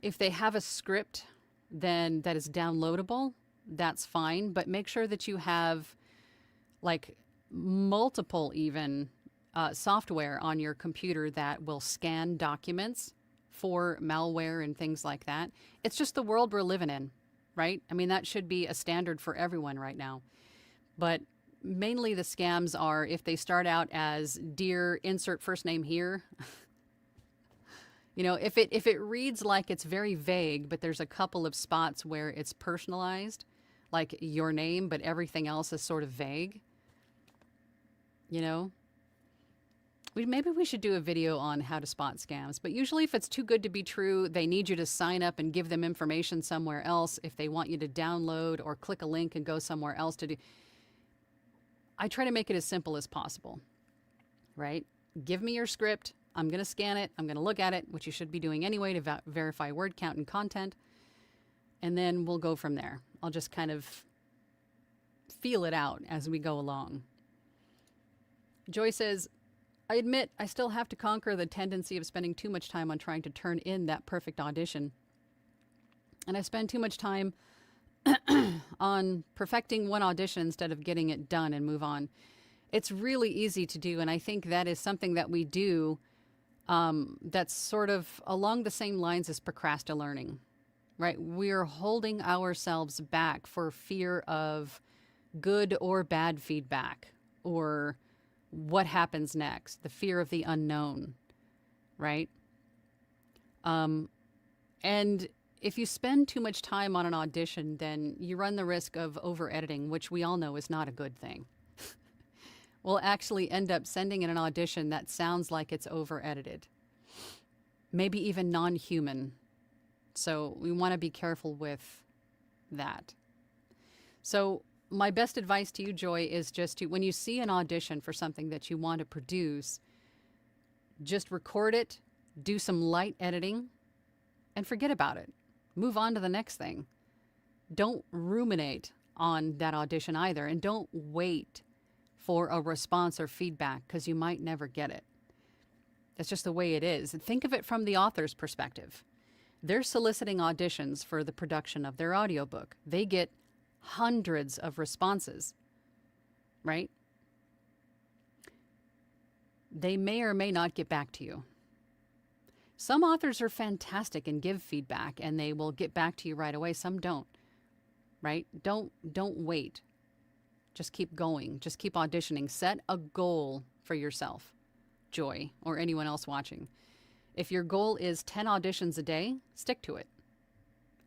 If they have a script then that is downloadable, that's fine. But make sure that you have like multiple even software on your computer that will scan documents for malware and things like that. It's just the world we're living in, right? I mean, that should be a standard for everyone right now. But mainly the scams are if they start out as dear insert first name here. If it reads like it's very vague, but there's a couple of spots where it's personalized, like your name, but everything else is sort of vague. Maybe we should do a video on how to spot scams. But usually if it's too good to be true, they need you to sign up and give them information somewhere else. If they want you to download or click a link and go somewhere else to do... I try to make it as simple as possible, right? Give me your script. I'm going to scan it. I'm going to look at it, which you should be doing anyway to verify word count and content. And then we'll go from there. I'll just kind of feel it out as we go along. Joy says, I admit I still have to conquer the tendency of spending too much time on trying to turn in that perfect audition. And I spend too much time on perfecting one audition instead of getting it done and move on. It's really easy to do, and I think that is something that we do that's sort of along the same lines as procrastinating, right? We're holding ourselves back for fear of good or bad feedback or what happens next, the fear of the unknown, right? And if you spend too much time on an audition, then you run the risk of over-editing, which we all know is not a good thing. We'll actually end up sending in an audition that sounds like it's over-edited, maybe even non-human. So we want to be careful with that. So my best advice to you, Joy, is just to, when you see an audition for something that you want to produce, just record it, do some light editing, and forget about it. Move on to the next thing. Don't ruminate on that audition either, and don't wait for a response or feedback because you might never get it. That's just the way it is. Think of it from the author's perspective. They're soliciting auditions for the production of their audiobook. They get hundreds of responses, right? They may or may not get back to you. Some authors are fantastic and give feedback and they will get back to you right away. Some don't, right? Don't wait. Just keep going. Just keep auditioning. Set a goal for yourself, Joy, or anyone else watching. If your goal is 10 auditions a day, stick to it.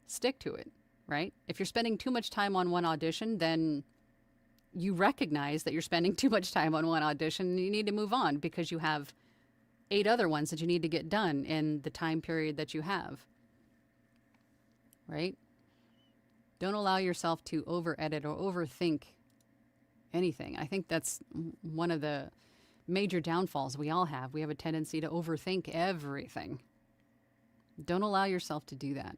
Stick to it, right? If you're spending too much time on one audition, then you recognize that you're spending too much time on one audition and you need to move on because you have 8 other ones that you need to get done in the time period that you have. Right? Don't allow yourself to over-edit or overthink anything. I think that's one of the major downfalls we all have. We have a tendency to overthink everything. Don't allow yourself to do that.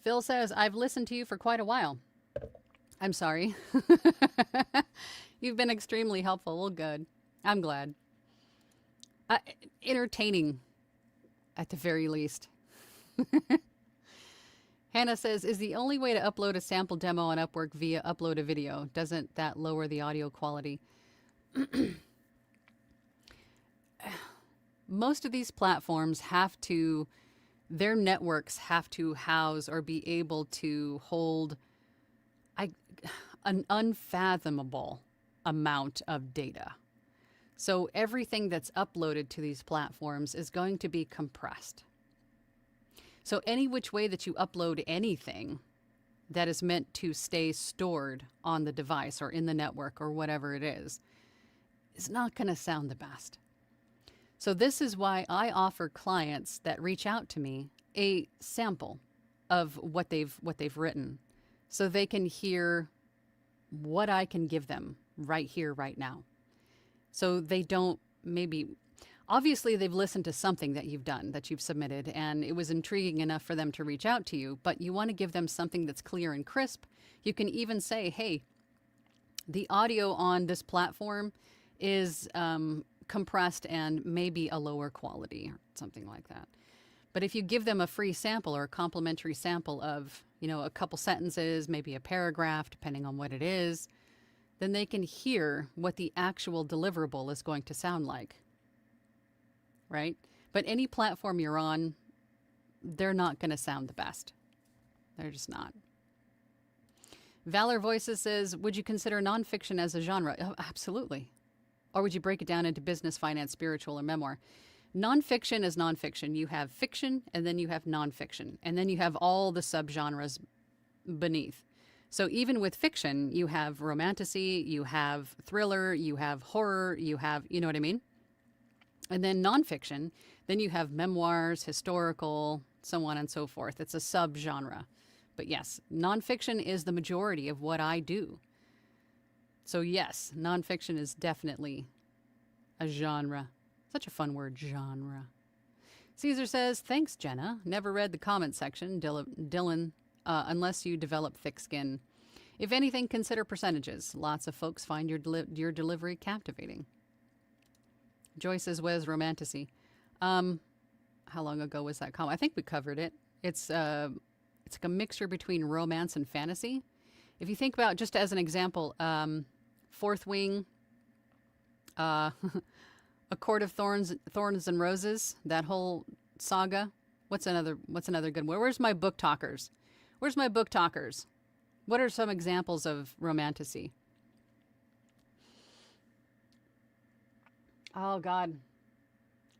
Phil says, I've listened to you for quite a while. I'm sorry. You've been extremely helpful. Well, good. I'm glad. Entertaining, at the very least. Hannah says, is the only way to upload a sample demo on Upwork via upload a video? Doesn't that lower the audio quality? Most of these platforms have to, their networks have to house or be able to hold an unfathomable amount of data. So everything that's uploaded to these platforms is going to be compressed. So any which way that you upload anything that is meant to stay stored on the device or in the network or whatever it is not going to sound the best. So this is why I offer clients that reach out to me a sample of what they've written, so they can hear what I can give them right here, right now. So they don't obviously they've listened to something that you've done, that you've submitted, and it was intriguing enough for them to reach out to you, but you want to give them something that's clear and crisp. You can even say, hey, the audio on this platform is compressed and maybe a lower quality or something like that. But if you give them a free sample or a complimentary sample of, a couple sentences, maybe a paragraph, depending on what it is, then they can hear what the actual deliverable is going to sound like. Right? But any platform you're on, they're not going to sound the best. They're just not. Valor Voices says, would you consider nonfiction as a genre? Oh, absolutely. Or would you break it down into business, finance, spiritual, or memoir? Nonfiction is nonfiction. You have fiction, and then you have nonfiction. And then you have all the subgenres beneath. So even with fiction, you have romantasy, you have thriller, you have horror, you have, you know what I mean? And then nonfiction, then you have memoirs, historical, so on and so forth. It's a subgenre. But yes, nonfiction is the majority of what I do. So yes, nonfiction is definitely a genre. Such a fun word, genre. Caesar says, thanks, Jenna. Never read the comment section, Dylan, unless you develop thick skin. If anything, consider percentages. Lots of folks find your delivery captivating. Joy says, where's romantasy? How long ago was that comment? I think we covered it. It's like a mixture between romance and fantasy. If you think about, just as an example, Fourth Wing, A Court of Thorns and Roses, that whole saga. What's another good one? Where's my book talkers? Where's my book talkers? What are some examples of romantasy? Oh, God.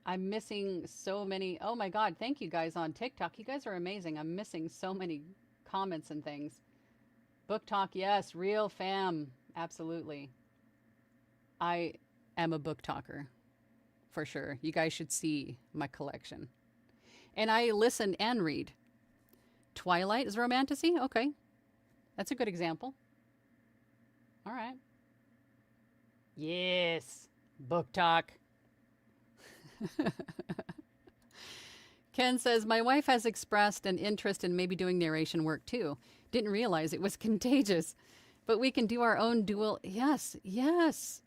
I'm missing so many. Oh, my God. Thank you guys on TikTok. You guys are amazing. I'm missing so many comments and things. Book talk, yes. Real fam. Absolutely. I am a book talker. For sure. You guys should see my collection. And I listen and read. Twilight is romantasy? Okay. That's a good example. All right. Yes. Book talk. Ken says, my wife has expressed an interest in maybe doing narration work too. Didn't realize it was contagious. But we can do our own dual. Yes, yes,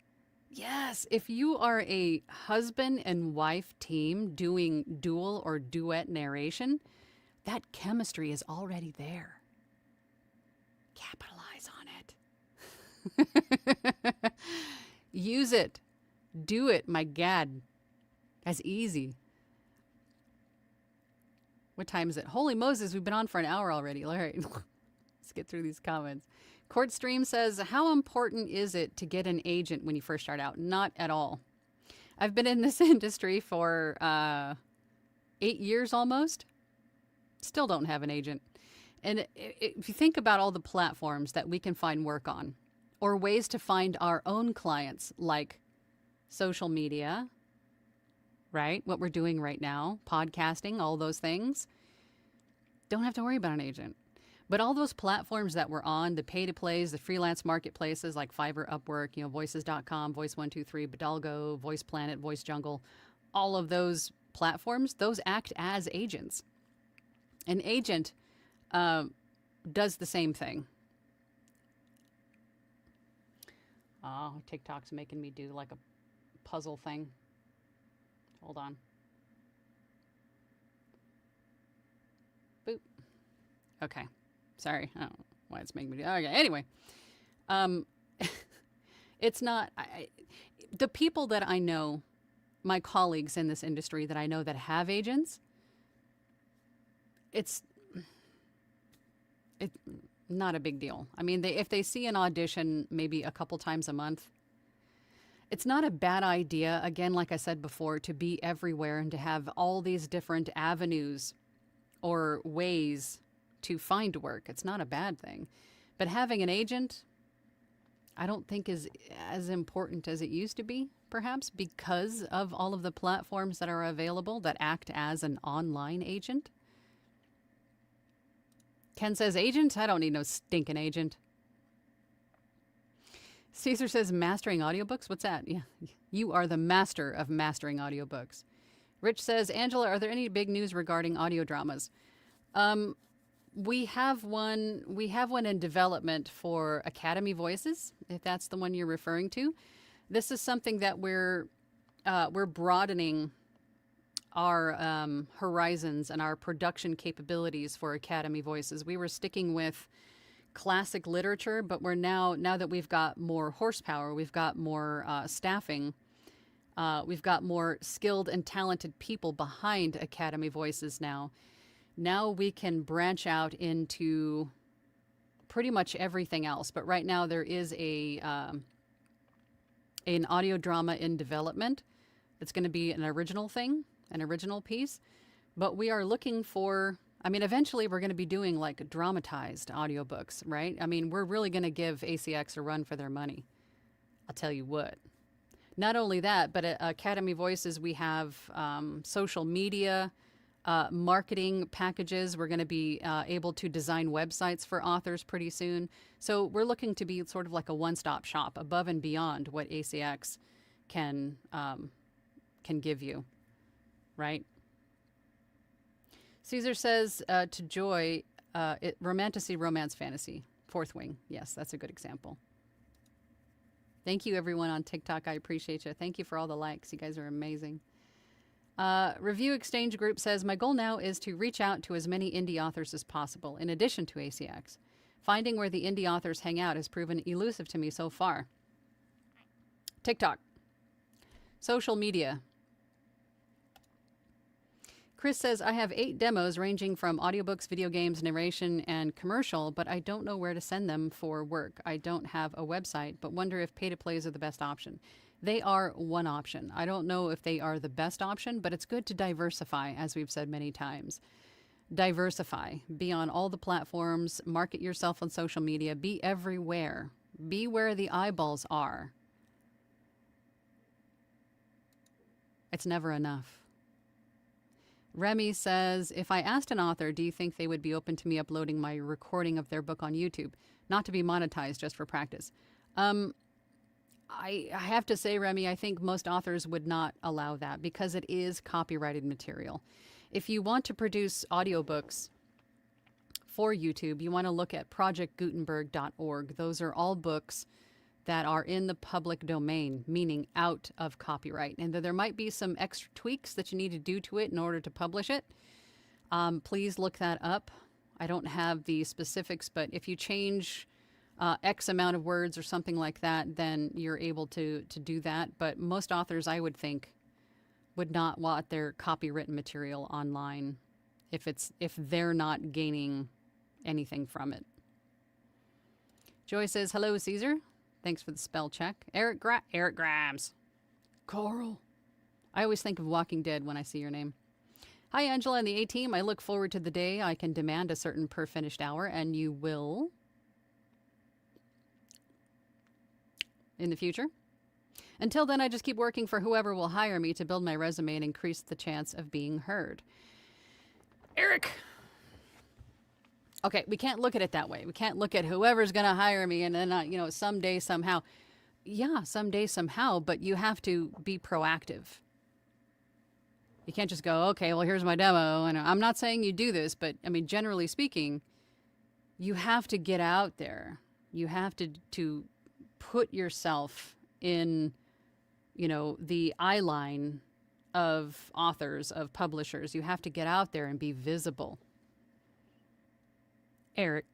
yes. If you are a husband and wife team doing dual or duet narration, that chemistry is already there. Capitalize on it. Use it. Do it, my God. That's easy. What time is it? Holy Moses, we've been on for an hour already. All right, let's get through these comments. Court Stream says, how important is it to get an agent when you first start out? Not at all. I've been in this industry for 8 years almost. Still don't have an agent. And if you think about all the platforms that we can find work on, or ways to find our own clients, like social media, right? What we're doing right now, podcasting, all those things. Don't have to worry about an agent. But all those platforms that we're on, the pay-to-plays, the freelance marketplaces like Fiverr, Upwork, voices.com, Voice123, Bidalgo, Voice Planet, Voice Jungle, all of those platforms, those act as agents. An agent does the same thing. Oh, TikTok's making me do like a puzzle thing. Hold on. Boop. Okay. Sorry. I don't know why it's making me do. Okay. Anyway, it's not. The people that I know, my colleagues in this industry that I know that have agents, it's not a big deal. I mean, if they see an audition maybe a couple times a month, it's not a bad idea, again, like I said before, to be everywhere and to have all these different avenues or ways to find work. It's not a bad thing. But having an agent, I don't think is as important as it used to be, perhaps, because of all of the platforms that are available that act as an online agent. Ken says, agent? I don't need no stinking agent. Caesar says, mastering audiobooks? What's that? Yeah, you are the master of mastering audiobooks. Rich says, Angela, are there any big news regarding audio dramas? We have one in development for Academy Voices, if that's the one you're referring to. This is something that we're broadening our horizons and our production capabilities for Academy Voices. We were sticking with classic literature, but we're now that we've got more horsepower, we've got more staffing, we've got more skilled and talented people behind Academy Voices now. Now we can branch out into pretty much everything else. But right now there is an audio drama in development. It's going to be an original thing, an original piece. But we are looking for, I mean, eventually we're going to be doing like dramatized audiobooks, right? I mean, we're really going to give ACX a run for their money. I'll tell you what. Not only that, but at Academy Voices, we have social media, marketing packages. We're going to be able to design websites for authors pretty soon. So we're looking to be sort of like a one-stop shop above and beyond what ACX can give you, right? Caesar says to Joy, romantasy, romance, fantasy. Fourth Wing. Yes, that's a good example. Thank you, everyone on TikTok. I appreciate you. Thank you for all the likes. You guys are amazing. Review Exchange Group says, my goal now is to reach out to as many indie authors as possible, in addition to ACX. Finding where the indie authors hang out has proven elusive to me so far. TikTok. Social media. Chris says, I have 8 demos ranging from audiobooks, video games, narration, and commercial, but I don't know where to send them for work. I don't have a website, but wonder if pay-to-plays are the best option. They are one option. I don't know if they are the best option, but it's good to diversify, as we've said many times. Diversify. Be on all the platforms. Market yourself on social media. Be everywhere. Be where the eyeballs are. It's never enough. Remy says, if I asked an author, do you think they would be open to me uploading my recording of their book on YouTube? Not to be monetized, just for practice. I have to say, Remy, I think most authors would not allow that because it is copyrighted material. If you want to produce audiobooks for YouTube, you want to look at projectgutenberg.org. Those are all books that are in the public domain, meaning out of copyright. And there might be some extra tweaks that you need to do to it in order to publish it. Please look that up. I don't have the specifics, but if you change X amount of words or something like that, then you're able to do that. But most authors, I would think, would not want their copywritten material online if they're not gaining anything from it. Joy says, hello, Caesar. Thanks for the spell check. Eric Grimes. Carl. I always think of Walking Dead when I see your name. Hi, Angela and the A-Team. I look forward to the day I can demand a certain per finished hour, and you will. in the future. Until then, I just keep working for whoever will hire me to build my resume and increase the chance of being heard. Eric. Okay, we can't look at it that way. We can't look at whoever's going to hire me and then, someday, somehow. Yeah, someday, somehow, but you have to be proactive. You can't just go, okay, well, here's my demo. And I'm not saying you do this, but, generally speaking, you have to get out there. You have to put yourself in, the eye line of authors, of publishers. You have to get out there and be visible. Eric.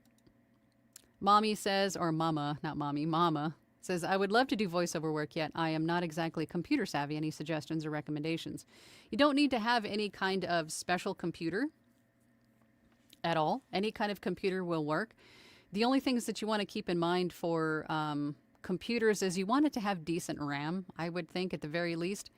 Mommy says, or mama, not mommy, mama, says, I would love to do voiceover work, yet I am not exactly computer savvy. Any suggestions or recommendations? You don't need to have any kind of special computer at all. Any kind of computer will work. The only things that you want to keep in mind for computers is you want it to have decent RAM, I would think, at the very least.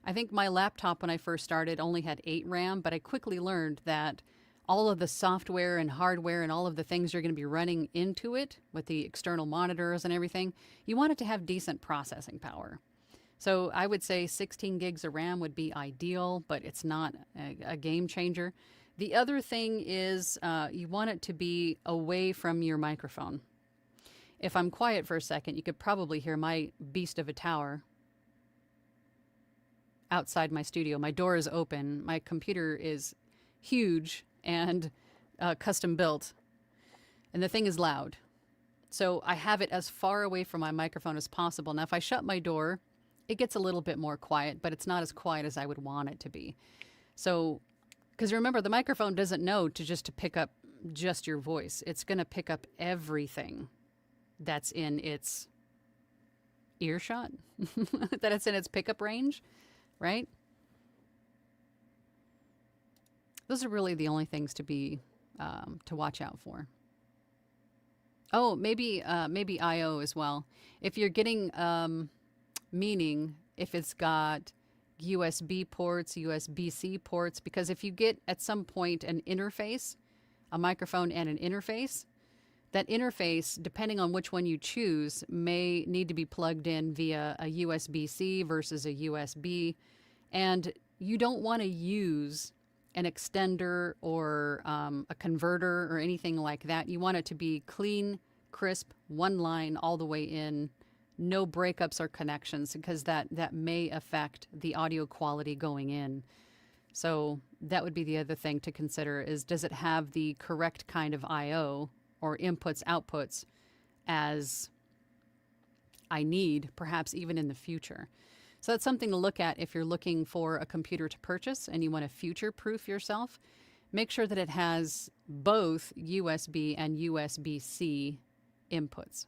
I think my laptop, when I first started, only had 8 RAM, but I quickly learned that all of the software and hardware and all of the things you're going to be running into it with the external monitors and everything, you want it to have decent processing power. So I would say 16 gigs of RAM would be ideal, but it's not a game changer. The other thing is you want it to be away from your microphone. If I'm quiet for a second, you could probably hear my beast of a tower outside my studio. My door is open. My computer is huge and custom built, and the thing is loud. So I have it as far away from my microphone as possible. Now, if I shut my door, it gets a little bit more quiet, but it's not as quiet as I would want it to be. So, because remember, the microphone doesn't know to pick up just your voice. It's going to pick up everything that's in its earshot, that it's in its pickup range, right? Those are really the only things to watch out for. Oh, maybe I/O as well. If you're getting, meaning if it's got USB ports, USB-C ports, because if you get at some point an interface, a microphone and an interface, that interface, depending on which one you choose, may need to be plugged in via a USB-C versus a USB. And you don't want to use an extender or a converter or anything like that. You want it to be clean, crisp, one line all the way in, no breakups or connections, because that may affect the audio quality going in. So that would be the other thing to consider is, does it have the correct kind of I/O or inputs, outputs as I need, perhaps even in the future. So that's something to look at if you're looking for a computer to purchase and you want to future-proof yourself. Make sure that it has both USB and USB-C inputs.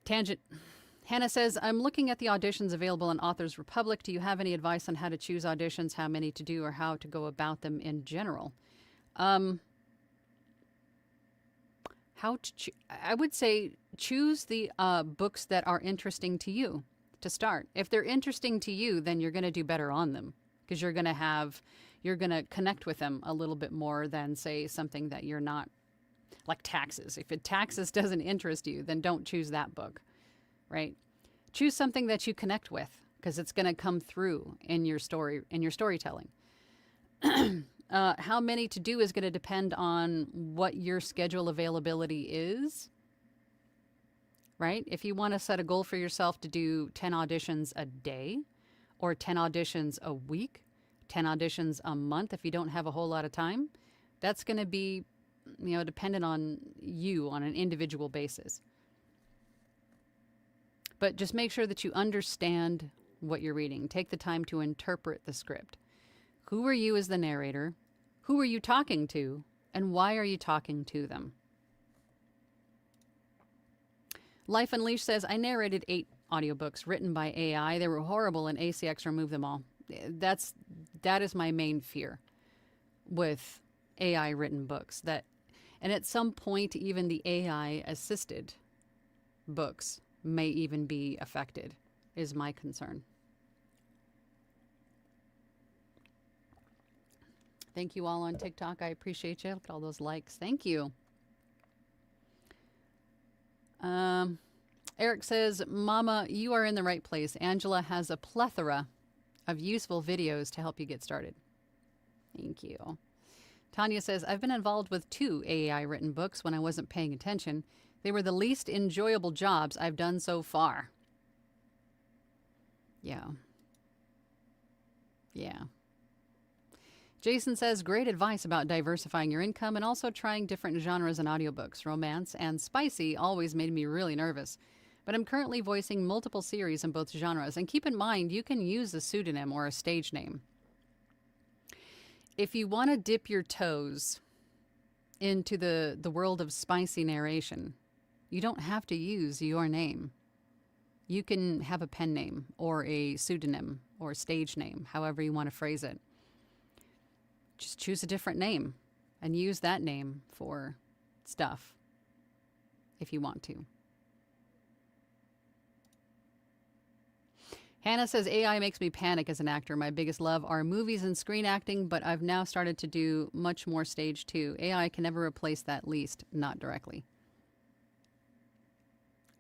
Tangent. Hannah says, I'm looking at the auditions available on Authors Republic. Do you have any advice on how to choose auditions, how many to do, or how to go about them in general? I would say choose the books that are interesting to you to start. If they're interesting to you, then you're going to do better on them, because you're going to connect with them a little bit more than, say, something that you're not, like taxes. If taxes doesn't interest you, then don't choose that book, right? Choose something that you connect with, because it's going to come through in your story, in your storytelling. How many to do is going to depend on what your schedule availability is, right? If you want to set a goal for yourself to do 10 auditions a day or 10 auditions a week, 10 auditions a month, if you don't have a whole lot of time, that's going to be, dependent on you on an individual basis. But just make sure that you understand what you're reading. Take the time to interpret the script. Who are you as the narrator? Who are you talking to? And why are you talking to them? Life Unleashed says, I narrated 8 audiobooks written by AI. They were horrible and ACX removed them all. That is my main fear with AI written books. And at some point, even the AI assisted books may even be affected, is my concern. Thank you all on TikTok. I appreciate you. Look at all those likes. Thank you. Eric says, Mama, you are in the right place. Angela has a plethora of useful videos to help you get started. Thank you. Tanya says, I've been involved with 2 AI written books when I wasn't paying attention. They were the least enjoyable jobs I've done so far. Yeah. Yeah. Jason says, great advice about diversifying your income and also trying different genres in audiobooks. Romance and spicy always made me really nervous. But I'm currently voicing multiple series in both genres. And keep in mind, you can use a pseudonym or a stage name. If you want to dip your toes into the world of spicy narration, you don't have to use your name. You can have a pen name or a pseudonym or stage name, however you want to phrase it. Just choose a different name and use that name for stuff if you want to. Hannah says, AI makes me panic as an actor. My biggest love are movies and screen acting, but I've now started to do much more stage too. AI can never replace that, least not directly.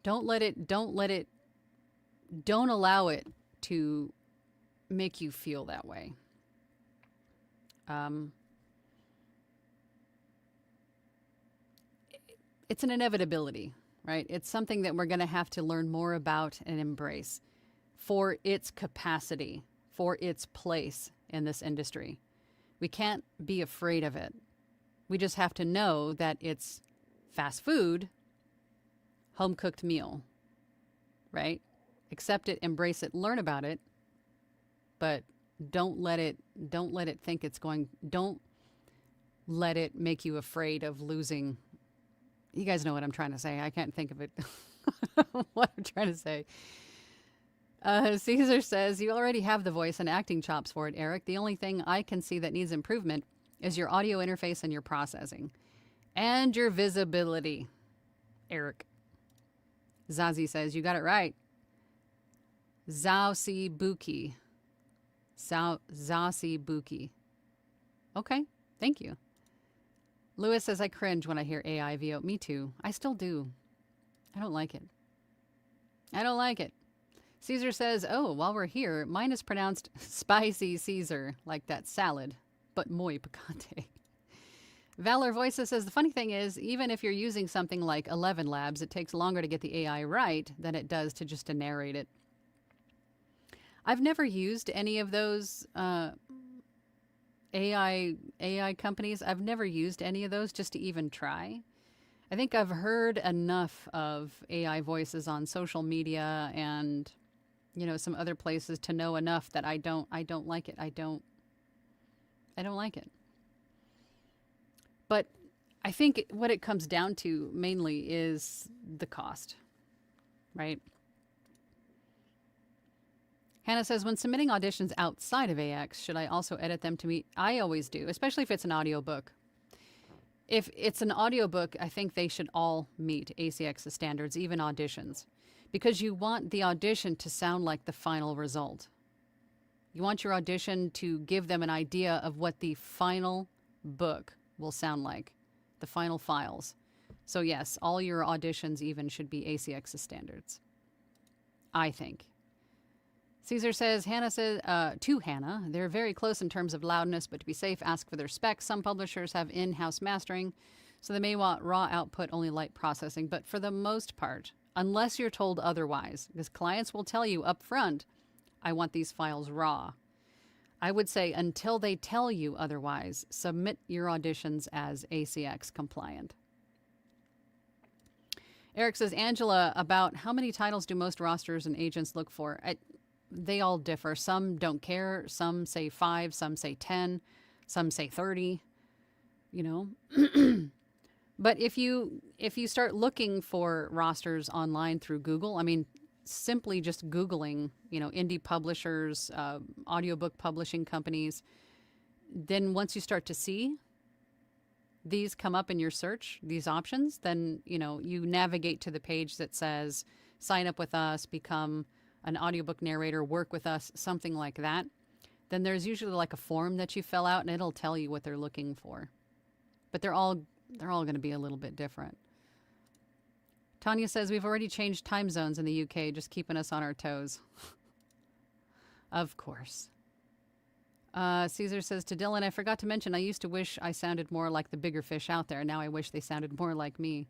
Don't allow it to make you feel that way. It's an inevitability, right? It's something that we're going to have to learn more about and embrace for its capacity, for its place in this industry. We can't be afraid of it. We just have to know that it's fast food, home-cooked meal, right? Accept it, embrace it, learn about it, but don't let it think it's going, don't let it make you afraid of losing. You guys know what I'm trying to say. I can't think of it. What I'm trying to say. Caesar says, you already have the voice and acting chops for it, Eric. The only thing I can see that needs improvement is your audio interface and your processing. And your visibility, Eric. Zazie says, you got it right. Zausibuki. Zausibuki. Okay, thank you. Lewis says, I cringe when I hear AI VO. Me too. I still do. I don't like it. I don't like it. Caesar says, oh, while we're here, mine is pronounced spicy Caesar, like that salad, but muy picante. Valor Voices says, the funny thing is, even if you're using something like 11 Labs, it takes longer to get the AI right than it does to just to narrate it. I've never used any of those AI companies. I've never used any of those just to even try. I think I've heard enough of AI voices on social media and, you know, some other places to know enough that I don't like it. I don't like it. But I think what it comes down to mainly is the cost, right? Hannah says, when submitting auditions outside of AX, should I also edit them to meet? I always do, especially if it's an audiobook. If it's an audiobook, I think they should all meet ACX's standards, even auditions, because you want the audition to sound like the final result. You want your audition to give them an idea of what the final book will sound like, the final files. So yes, all your auditions even should be ACX's standards, I think. Caesar says, Hannah says, to Hannah, they're very close in terms of loudness, but to be safe, ask for their specs. Some publishers have in-house mastering, so they may want raw output, only light processing. But for the most part, unless you're told otherwise, because clients will tell you up front, I want these files raw. I would say until they tell you otherwise, submit your auditions as ACX compliant. Eric says, Angela, about how many titles do most rosters and agents look for? They all differ. Some don't care. Some say 5, some say 10, some say 30, you know. But if you start looking for rosters online through Google, I mean, simply just Googling, you know, indie publishers, audiobook publishing companies, then once you start to see these come up in your search, these options, then, you know, you navigate to the page that says, sign up with us, become an audiobook narrator, work with us, something like that. Then there's usually like a form that you fill out and it'll tell you what they're looking for. But they're all going to be a little bit different. Tanya says, we've already changed time zones in the UK, just keeping us on our toes. Of course. Caesar says to Dylan, I forgot to mention, I used to wish I sounded more like the bigger fish out there. Now I wish they sounded more like me.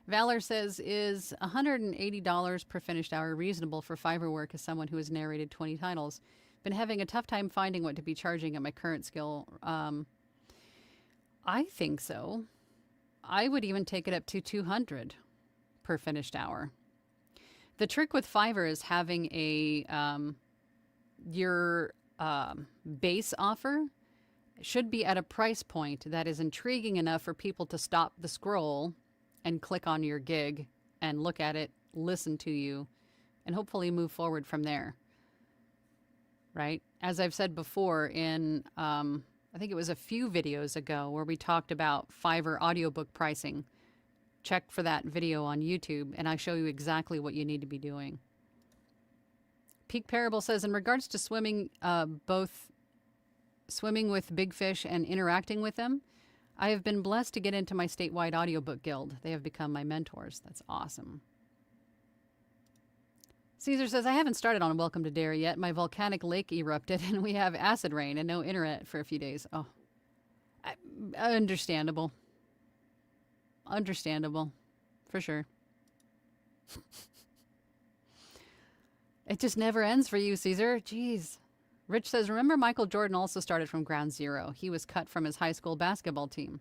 Valor says, is $180 per finished hour reasonable for Fiverr work as someone who has narrated 20 titles? Been having a tough time finding what to be charging at my current skill. I think so. I would even take it up to $200 per finished hour. The trick with Fiverr is having your base offer should be at a price point that is intriguing enough for people to stop the scroll and click on your gig and look at it, listen to you, and hopefully move forward from there. Right? As I've said before in, I think it was a few videos ago where we talked about Fiverr audiobook pricing. Check for that video on YouTube, and I show you exactly what you need to be doing. Peak Parable says, in regards to swimming, both swimming with big fish and interacting with them, I have been blessed to get into my statewide audiobook guild. They have become my mentors. That's awesome. Caesar says, I haven't started on Welcome to Dairy yet. My volcanic lake erupted, and we have acid rain and no internet for a few days. Oh, understandable. Understandable. For sure. It just never ends for you, Caesar. Jeez. Rich says, remember Michael Jordan also started from ground zero. He was cut from his high school basketball team.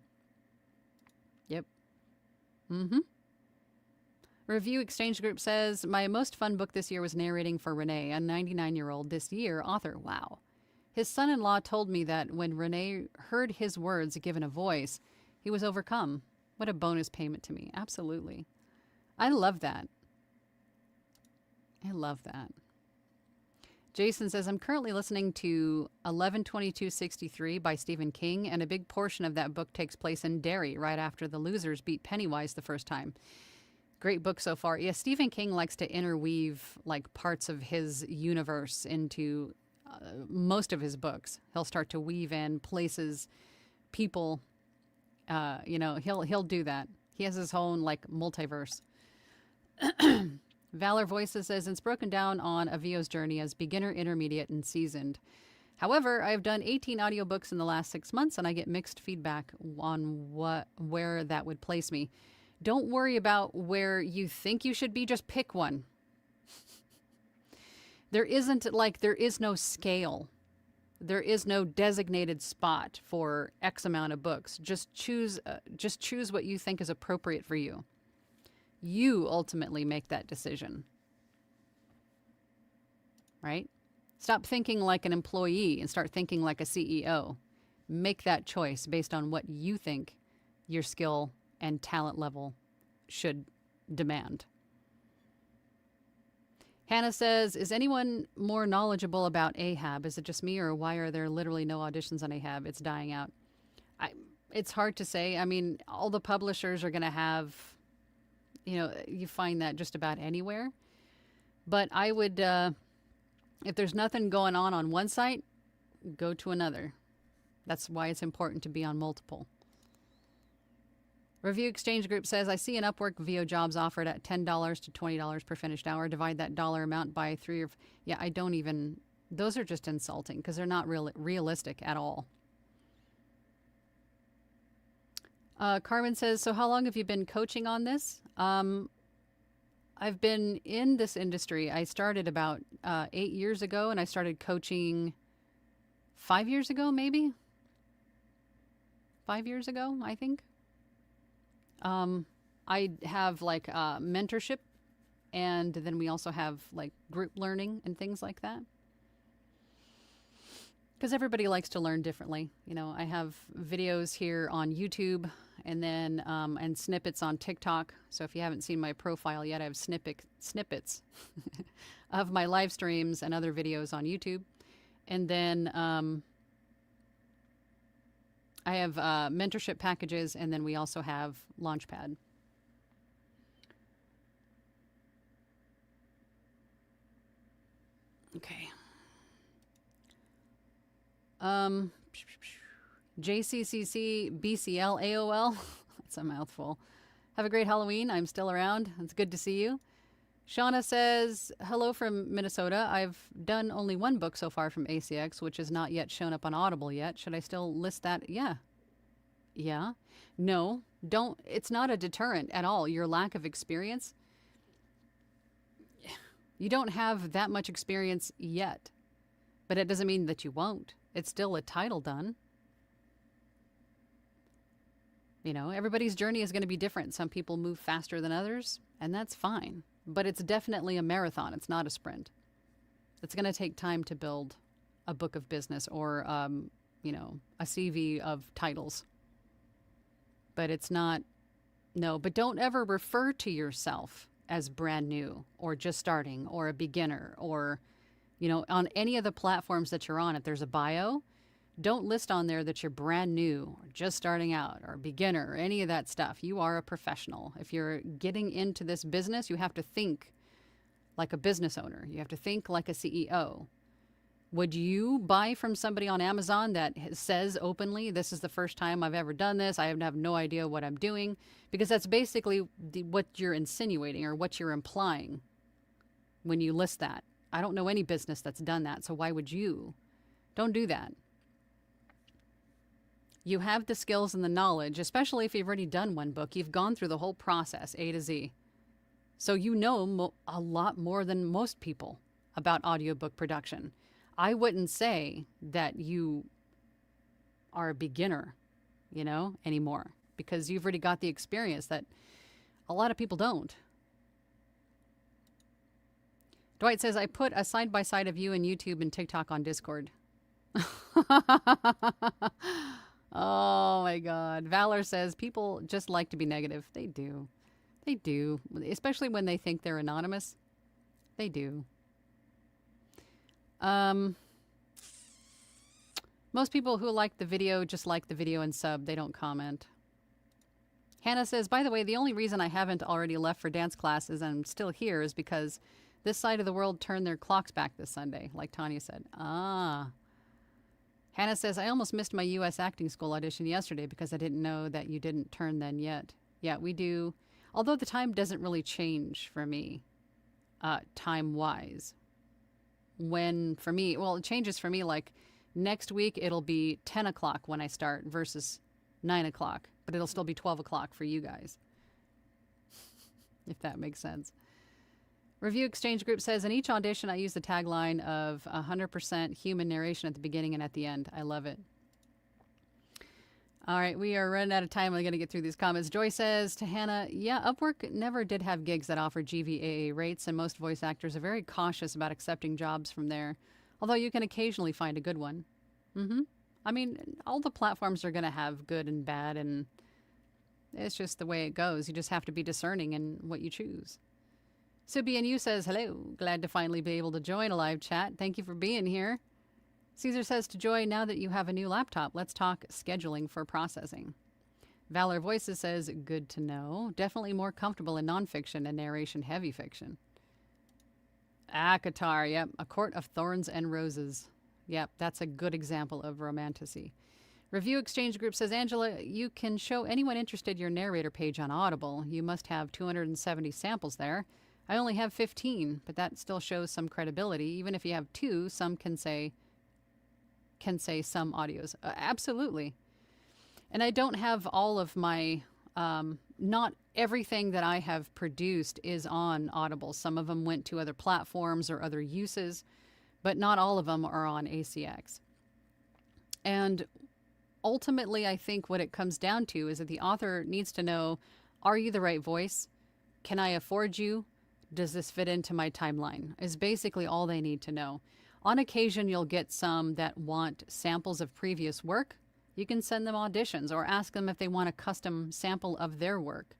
Yep. Mm-hmm. Review Exchange Group says, my most fun book this year was narrating for Renee, a 99-year-old this year author. Wow. His son-in-law told me that when Renee heard his words given a voice, he was overcome. What a bonus payment to me. Absolutely. I love that. I love that. Jason says, I'm currently listening to 11/22/63 by Stephen King, and a big portion of that book takes place in Derry right after the losers beat Pennywise the first time. Great book so far. Yeah, Stephen King likes to interweave like parts of his universe into most of his books. He'll start to weave in places, people. He'll do that. He has his own like multiverse. Valor Voices says, it's broken down on a VO's journey as beginner, intermediate, and seasoned. However, I've done 18 audiobooks in the last 6 months, and I get mixed feedback on where that would place me. Don't worry about where you think you should be. Just pick one. There is no scale. There is no designated spot for X amount of books. Just choose what you think is appropriate for you. You ultimately make that decision. Right? Stop thinking like an employee and start thinking like a CEO. Make that choice based on what you think your skill and talent level should demand. Hannah says, is anyone more knowledgeable about Ahab? Is it just me, or why are there literally no auditions on Ahab? It's dying out. It's hard to say. I mean, all the publishers are going to have, you find that just about anywhere. But I would, if there's nothing going on one site, go to another. That's why it's important to be on multiple. Review Exchange Group says, I see an Upwork VO jobs offered at $10 to $20 per finished hour. Divide that dollar amount by 3 or... Yeah, I don't even... Those are just insulting because they're not realistic at all. Carmen says, so how long have you been coaching on this? I've been in this industry. I started about 8 years ago, and I started coaching 5 years ago, maybe? 5 years ago, I think. I have like mentorship, and then we also have like group learning and things like that. Because everybody likes to learn differently. I have videos here on YouTube, and then and snippets on TikTok. So if you haven't seen my profile yet, I have snippets of my live streams and other videos on YouTube. And then I have mentorship packages, and then we also have Launchpad. Okay. JCCC BCL AOL. That's a mouthful. Have a great Halloween. I'm still around. It's good to see you. Shauna says, hello from Minnesota. I've done only one book so far from ACX, which has not yet shown up on Audible yet. Should I still list that? Yeah. Yeah. No, don't. It's not a deterrent at all. Your lack of experience. You don't have that much experience yet, but it doesn't mean that you won't. It's still a title done. You know, everybody's journey is going to be different. Some people move faster than others, and that's fine. But it's definitely a marathon. It's not a sprint. It's going to take time to build a book of business or, you know, a CV of titles. But it's not, no, but don't ever refer to yourself as brand new or just starting or a beginner or, you know, on any of the platforms that you're on, if there's a bio, don't list on there that you're brand new or just starting out or beginner or any of that stuff. You are a professional. If you're getting into this business, you have to think like a business owner. You have to think like a CEO. Would you buy from somebody on Amazon that says openly, this is the first time I've ever done this, I have no idea what I'm doing? Because that's basically what you're insinuating or what you're implying when you list that. I don't know any business that's done that, so why would you? Don't do that. You have the skills and the knowledge, especially if you've already done one book. You've gone through the whole process, A to Z. So you know a lot more than most people about audiobook production. I wouldn't say that you are a beginner, you know, anymore, because you've already got the experience that a lot of people don't. Dwight says, I put a side-by-side of you and YouTube and TikTok on Discord. Oh, my God. Valor says, people just like to be negative. They do. They do. Especially when they think they're anonymous. They do. Most people who like the video just like the video and sub. They don't comment. Hannah says, by the way, the only reason I haven't already left for dance class is I'm still here is because this side of the world turned their clocks back this Sunday, like Tanya said. Ah. Hannah says, I almost missed my U.S. acting school audition yesterday because I didn't know that you didn't turn then yet. Yeah, we do. Although the time doesn't really change for me, time-wise. When, for me, well, it changes for me, like, next week it'll be 10 o'clock when I start versus 9 o'clock. But it'll still be 12 o'clock for you guys. If that makes sense. Review Exchange Group says, in each audition, I use the tagline of 100% human narration at the beginning and at the end. I love it. All right, we are running out of time. I'm going to get through these comments. Joy says to Hannah, yeah, Upwork never did have gigs that offer GVAA rates, and most voice actors are very cautious about accepting jobs from there, although you can occasionally find a good one. I mean, all the platforms are going to have good and bad, and it's just the way it goes. You just have to be discerning in what you choose. Subi and you says, hello, glad to finally be able to join a live chat. Thank you for being here. Caesar says to Joy, now that you have a new laptop, let's talk scheduling for processing. Valor Voices says, good to know. Definitely more comfortable in nonfiction and narration-heavy fiction. Akatar, yep, A Court of Thorns and Roses. Yep, that's a good example of romantasy. Review Exchange Group says, Angela, you can show anyone interested your narrator page on Audible. You must have 270 samples there. I only have 15, but that still shows some credibility. Even if you have 2, some can say some audios. Absolutely. And I don't have all of my, not everything that I have produced is on Audible. Some of them went to other platforms or other uses, but not all of them are on ACX. And ultimately, I think what it comes down to is that the author needs to know, are you the right voice? Can I afford you? Does this fit into my timeline? Is basically all they need to know. On occasion, you'll get some that want samples of previous work. You can send them auditions or ask them if they want a custom sample of their work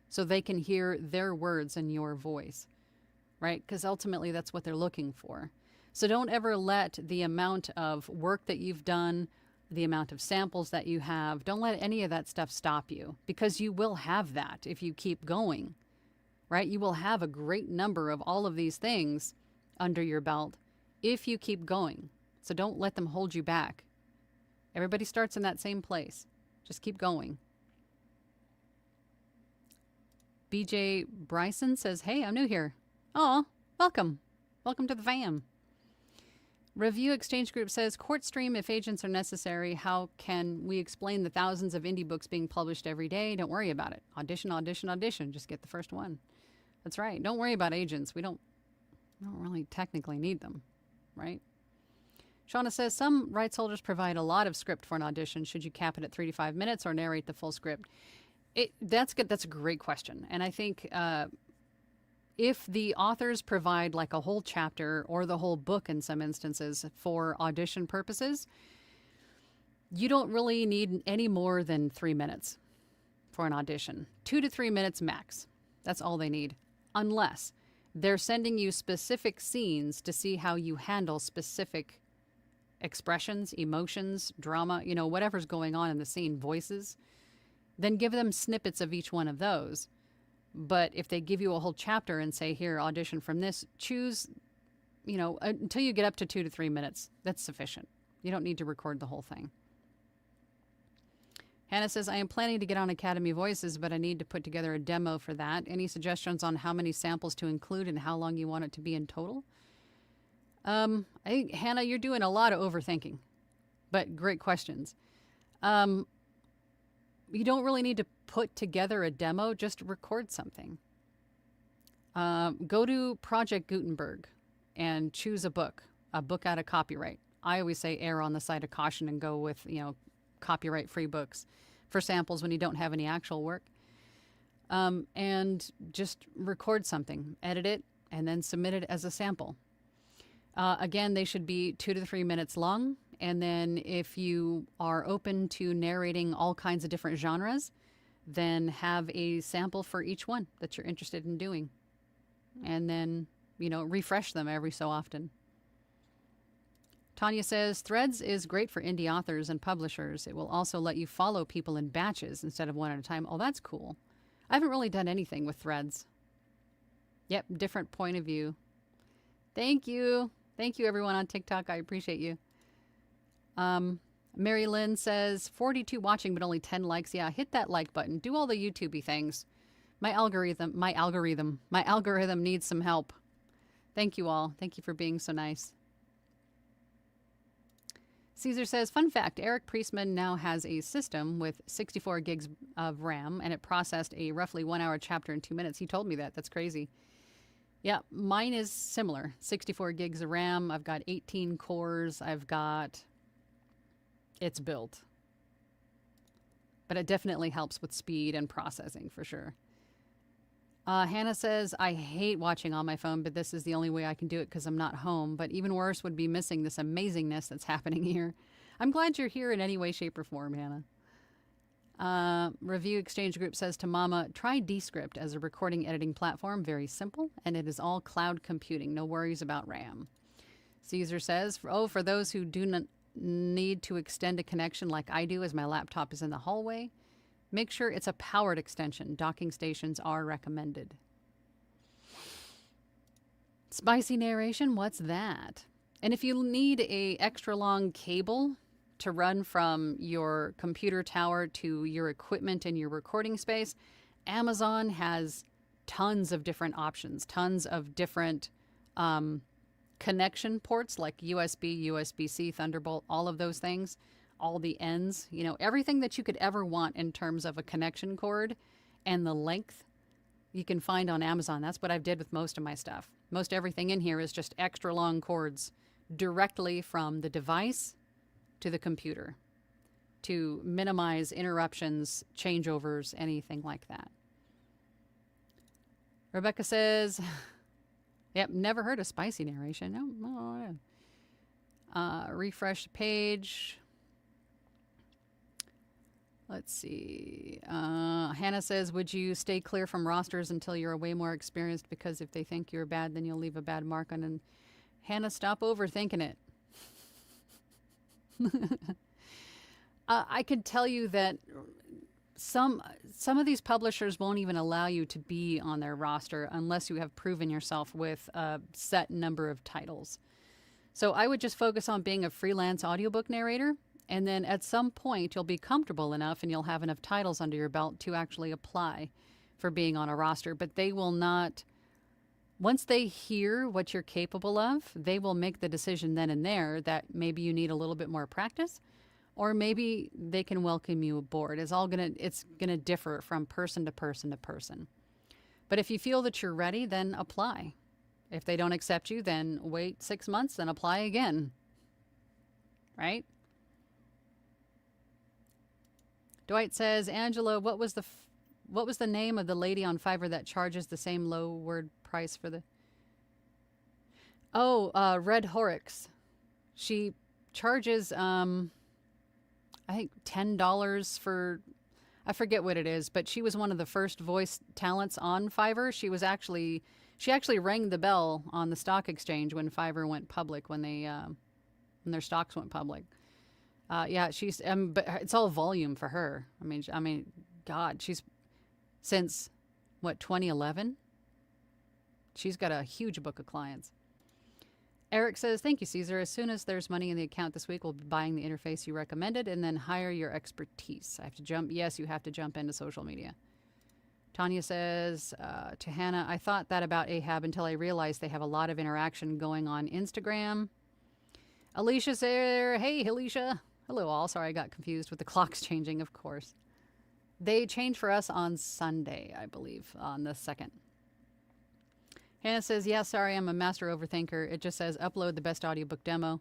so they can hear their words in your voice, right? Because ultimately, that's what they're looking for. So don't ever let the amount of work that you've done, the amount of samples that you have, don't let any of that stuff stop you, because you will have that if you keep going. Right? You will have a great number of all of these things under your belt if you keep going. So don't let them hold you back. Everybody starts in that same place. Just keep going. BJ Bryson says, hey, I'm new here. Oh, welcome. Welcome to the fam. Review Exchange Group says, court stream if agents are necessary. How can we explain the thousands of indie books being published every day? Don't worry about it. Audition, audition, audition. Just get the first one. That's right. Don't worry about agents. We don't really technically need them, right? Shauna says, some rights holders provide a lot of script for an audition. Should you cap it at 3 to 5 minutes or narrate the full script? That's good. That's a great question. And I think if the authors provide like a whole chapter or the whole book in some instances for audition purposes, you don't really need any more than 3 minutes for an audition. 2 to 3 minutes max. That's all they need. Unless they're sending you specific scenes to see how you handle specific expressions, emotions, drama, whatever's going on in the scene, voices, then give them snippets of each one of those. But if they give you a whole chapter and say, here, audition from this, choose, until you get up to 2 to 3 minutes, that's sufficient. You don't need to record the whole thing. Hannah says, I am planning to get on Academy Voices, but I need to put together a demo for that. Any suggestions on how many samples to include and how long you want it to be in total? I think, Hannah, you're doing a lot of overthinking, but great questions. You don't really need to put together a demo, just record something. Go to Project Gutenberg and choose a book out of copyright. I always say err on the side of caution and go with, copyright-free books for samples when you don't have any actual work. And just record something, edit it, and then submit it as a sample. Again, they should be 2 to 3 minutes long. And then if you are open to narrating all kinds of different genres, then have a sample for each one that you're interested in doing. And then, refresh them every so often. Tanya says, Threads is great for indie authors and publishers. It will also let you follow people in batches instead of one at a time. Oh, that's cool. I haven't really done anything with Threads. Yep, different point of view. Thank you. Thank you, everyone on TikTok. I appreciate you. Mary Lynn says, 42 watching, but only 10 likes. Yeah, hit that like button. Do all the YouTube-y things. My algorithm needs some help. Thank you all. Thank you for being so nice. Caesar says, fun fact, Eric Priestman now has a system with 64 gigs of RAM, and it processed a roughly 1 hour chapter in 2 minutes. He told me that. That's crazy. Yeah, mine is similar. 64 gigs of RAM. I've got 18 cores. It's built. But it definitely helps with speed and processing for sure. Hannah says, I hate watching on my phone, but this is the only way I can do it because I'm not home. But even worse would be missing this amazingness that's happening here. I'm glad you're here in any way, shape, or form, Hannah. Review Exchange Group says to Mama, try Descript as a recording editing platform. Very simple, and it is all cloud computing. No worries about RAM. Caesar says, for those who do not need to extend a connection like I do as my laptop is in the hallway, make sure it's a powered extension. Docking stations are recommended. Spicy narration, what's that? And if you need a extra long cable to run from your computer tower to your equipment in your recording space, Amazon has tons of different options, tons of different connection ports like USB, USB-C, Thunderbolt, all of those things, all the ends, everything that you could ever want in terms of a connection cord and the length you can find on Amazon. That's what I've did with most of my stuff. Most everything in here is just extra long cords directly from the device to the computer to minimize interruptions, changeovers, anything like that. Rebecca says, yep, never heard of spicy narration. No. Refresh the page. Let's see. Hannah says, would you stay clear from rosters until you're way more experienced? Because if they think you're bad, then you'll leave a bad mark on it. Hannah, stop overthinking it. I could tell you that some of these publishers won't even allow you to be on their roster unless you have proven yourself with a set number of titles. So I would just focus on being a freelance audiobook narrator, and then at some point you'll be comfortable enough and you'll have enough titles under your belt to actually apply for being on a roster, but they will not, once they hear what you're capable of, they will make the decision then and there that maybe you need a little bit more practice, or maybe they can welcome you aboard. It's gonna differ from person to person to person. But if you feel that you're ready, then apply. If they don't accept you, then wait 6 months and apply again. Right? Dwight says, Angela, what was the name of the lady on Fiverr that charges the same low word price for the... Oh, Red Horrocks. She charges, I think $10 for... I forget what it is, but she was one of the first voice talents on Fiverr. She actually rang the bell on the stock exchange when Fiverr went public, when their stocks went public. Yeah, she's but it's all volume for her. I mean, God, she's since what, 2011. She's got a huge book of clients. Eric says, thank you, Caesar. As soon as there's money in the account this week, we'll be buying the interface you recommended and then hire your expertise. I have to jump. Yes, you have to jump into social media. Tanya says to Hannah, I thought that about Ahab until I realized they have a lot of interaction going on Instagram. Alicia's there. Hey, Alicia. Hello, all. Sorry, I got confused with the clocks changing, of course. They change for us on Sunday, I believe, on the 2nd. Hannah says, yeah, sorry, I'm a master overthinker. It just says upload the best audiobook demo.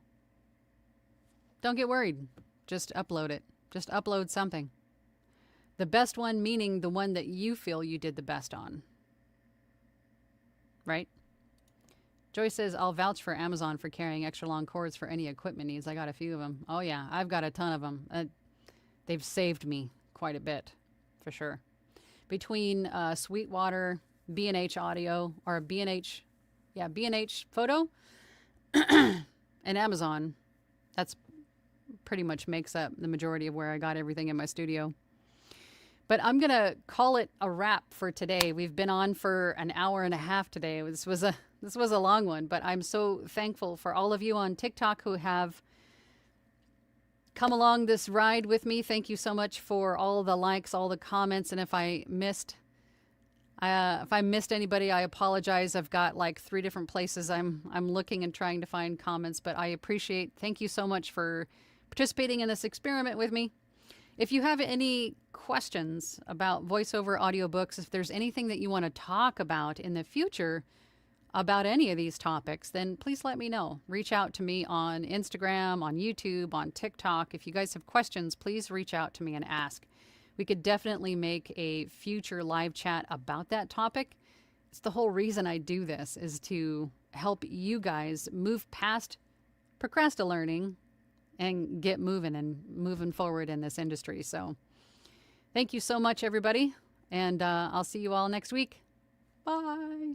Don't get worried. Just upload it. Just upload something. The best one meaning the one that you feel you did the best on. Right? Joyce says, I'll vouch for Amazon for carrying extra long cords for any equipment needs. I got a few of them. Oh, yeah, I've got a ton of them. They've saved me quite a bit, for sure. Between Sweetwater, B&H Audio, or B&H Photo, and Amazon, that's pretty much makes up the majority of where I got everything in my studio. But I'm going to call it a wrap for today. We've been on for an hour and a half today. This was a long one, but I'm so thankful for all of you on TikTok who have come along this ride with me. Thank you so much for all the likes, all the comments, and if I missed anybody, I apologize. I've got like 3 different places I'm looking and trying to find comments, but I appreciate. Thank you so much for participating in this experiment with me. If you have any questions about voiceover audiobooks, if there's anything that you want to talk about in the future about any of these topics, then please let me know. Reach out to me on Instagram, on YouTube, on TikTok. If you guys have questions, please reach out to me and ask. We could definitely make a future live chat about that topic. It's the whole reason I do this, is to help you guys move past procrastinating and get moving and moving forward in this industry. So thank you so much, everybody. And I'll see you all next week. Bye.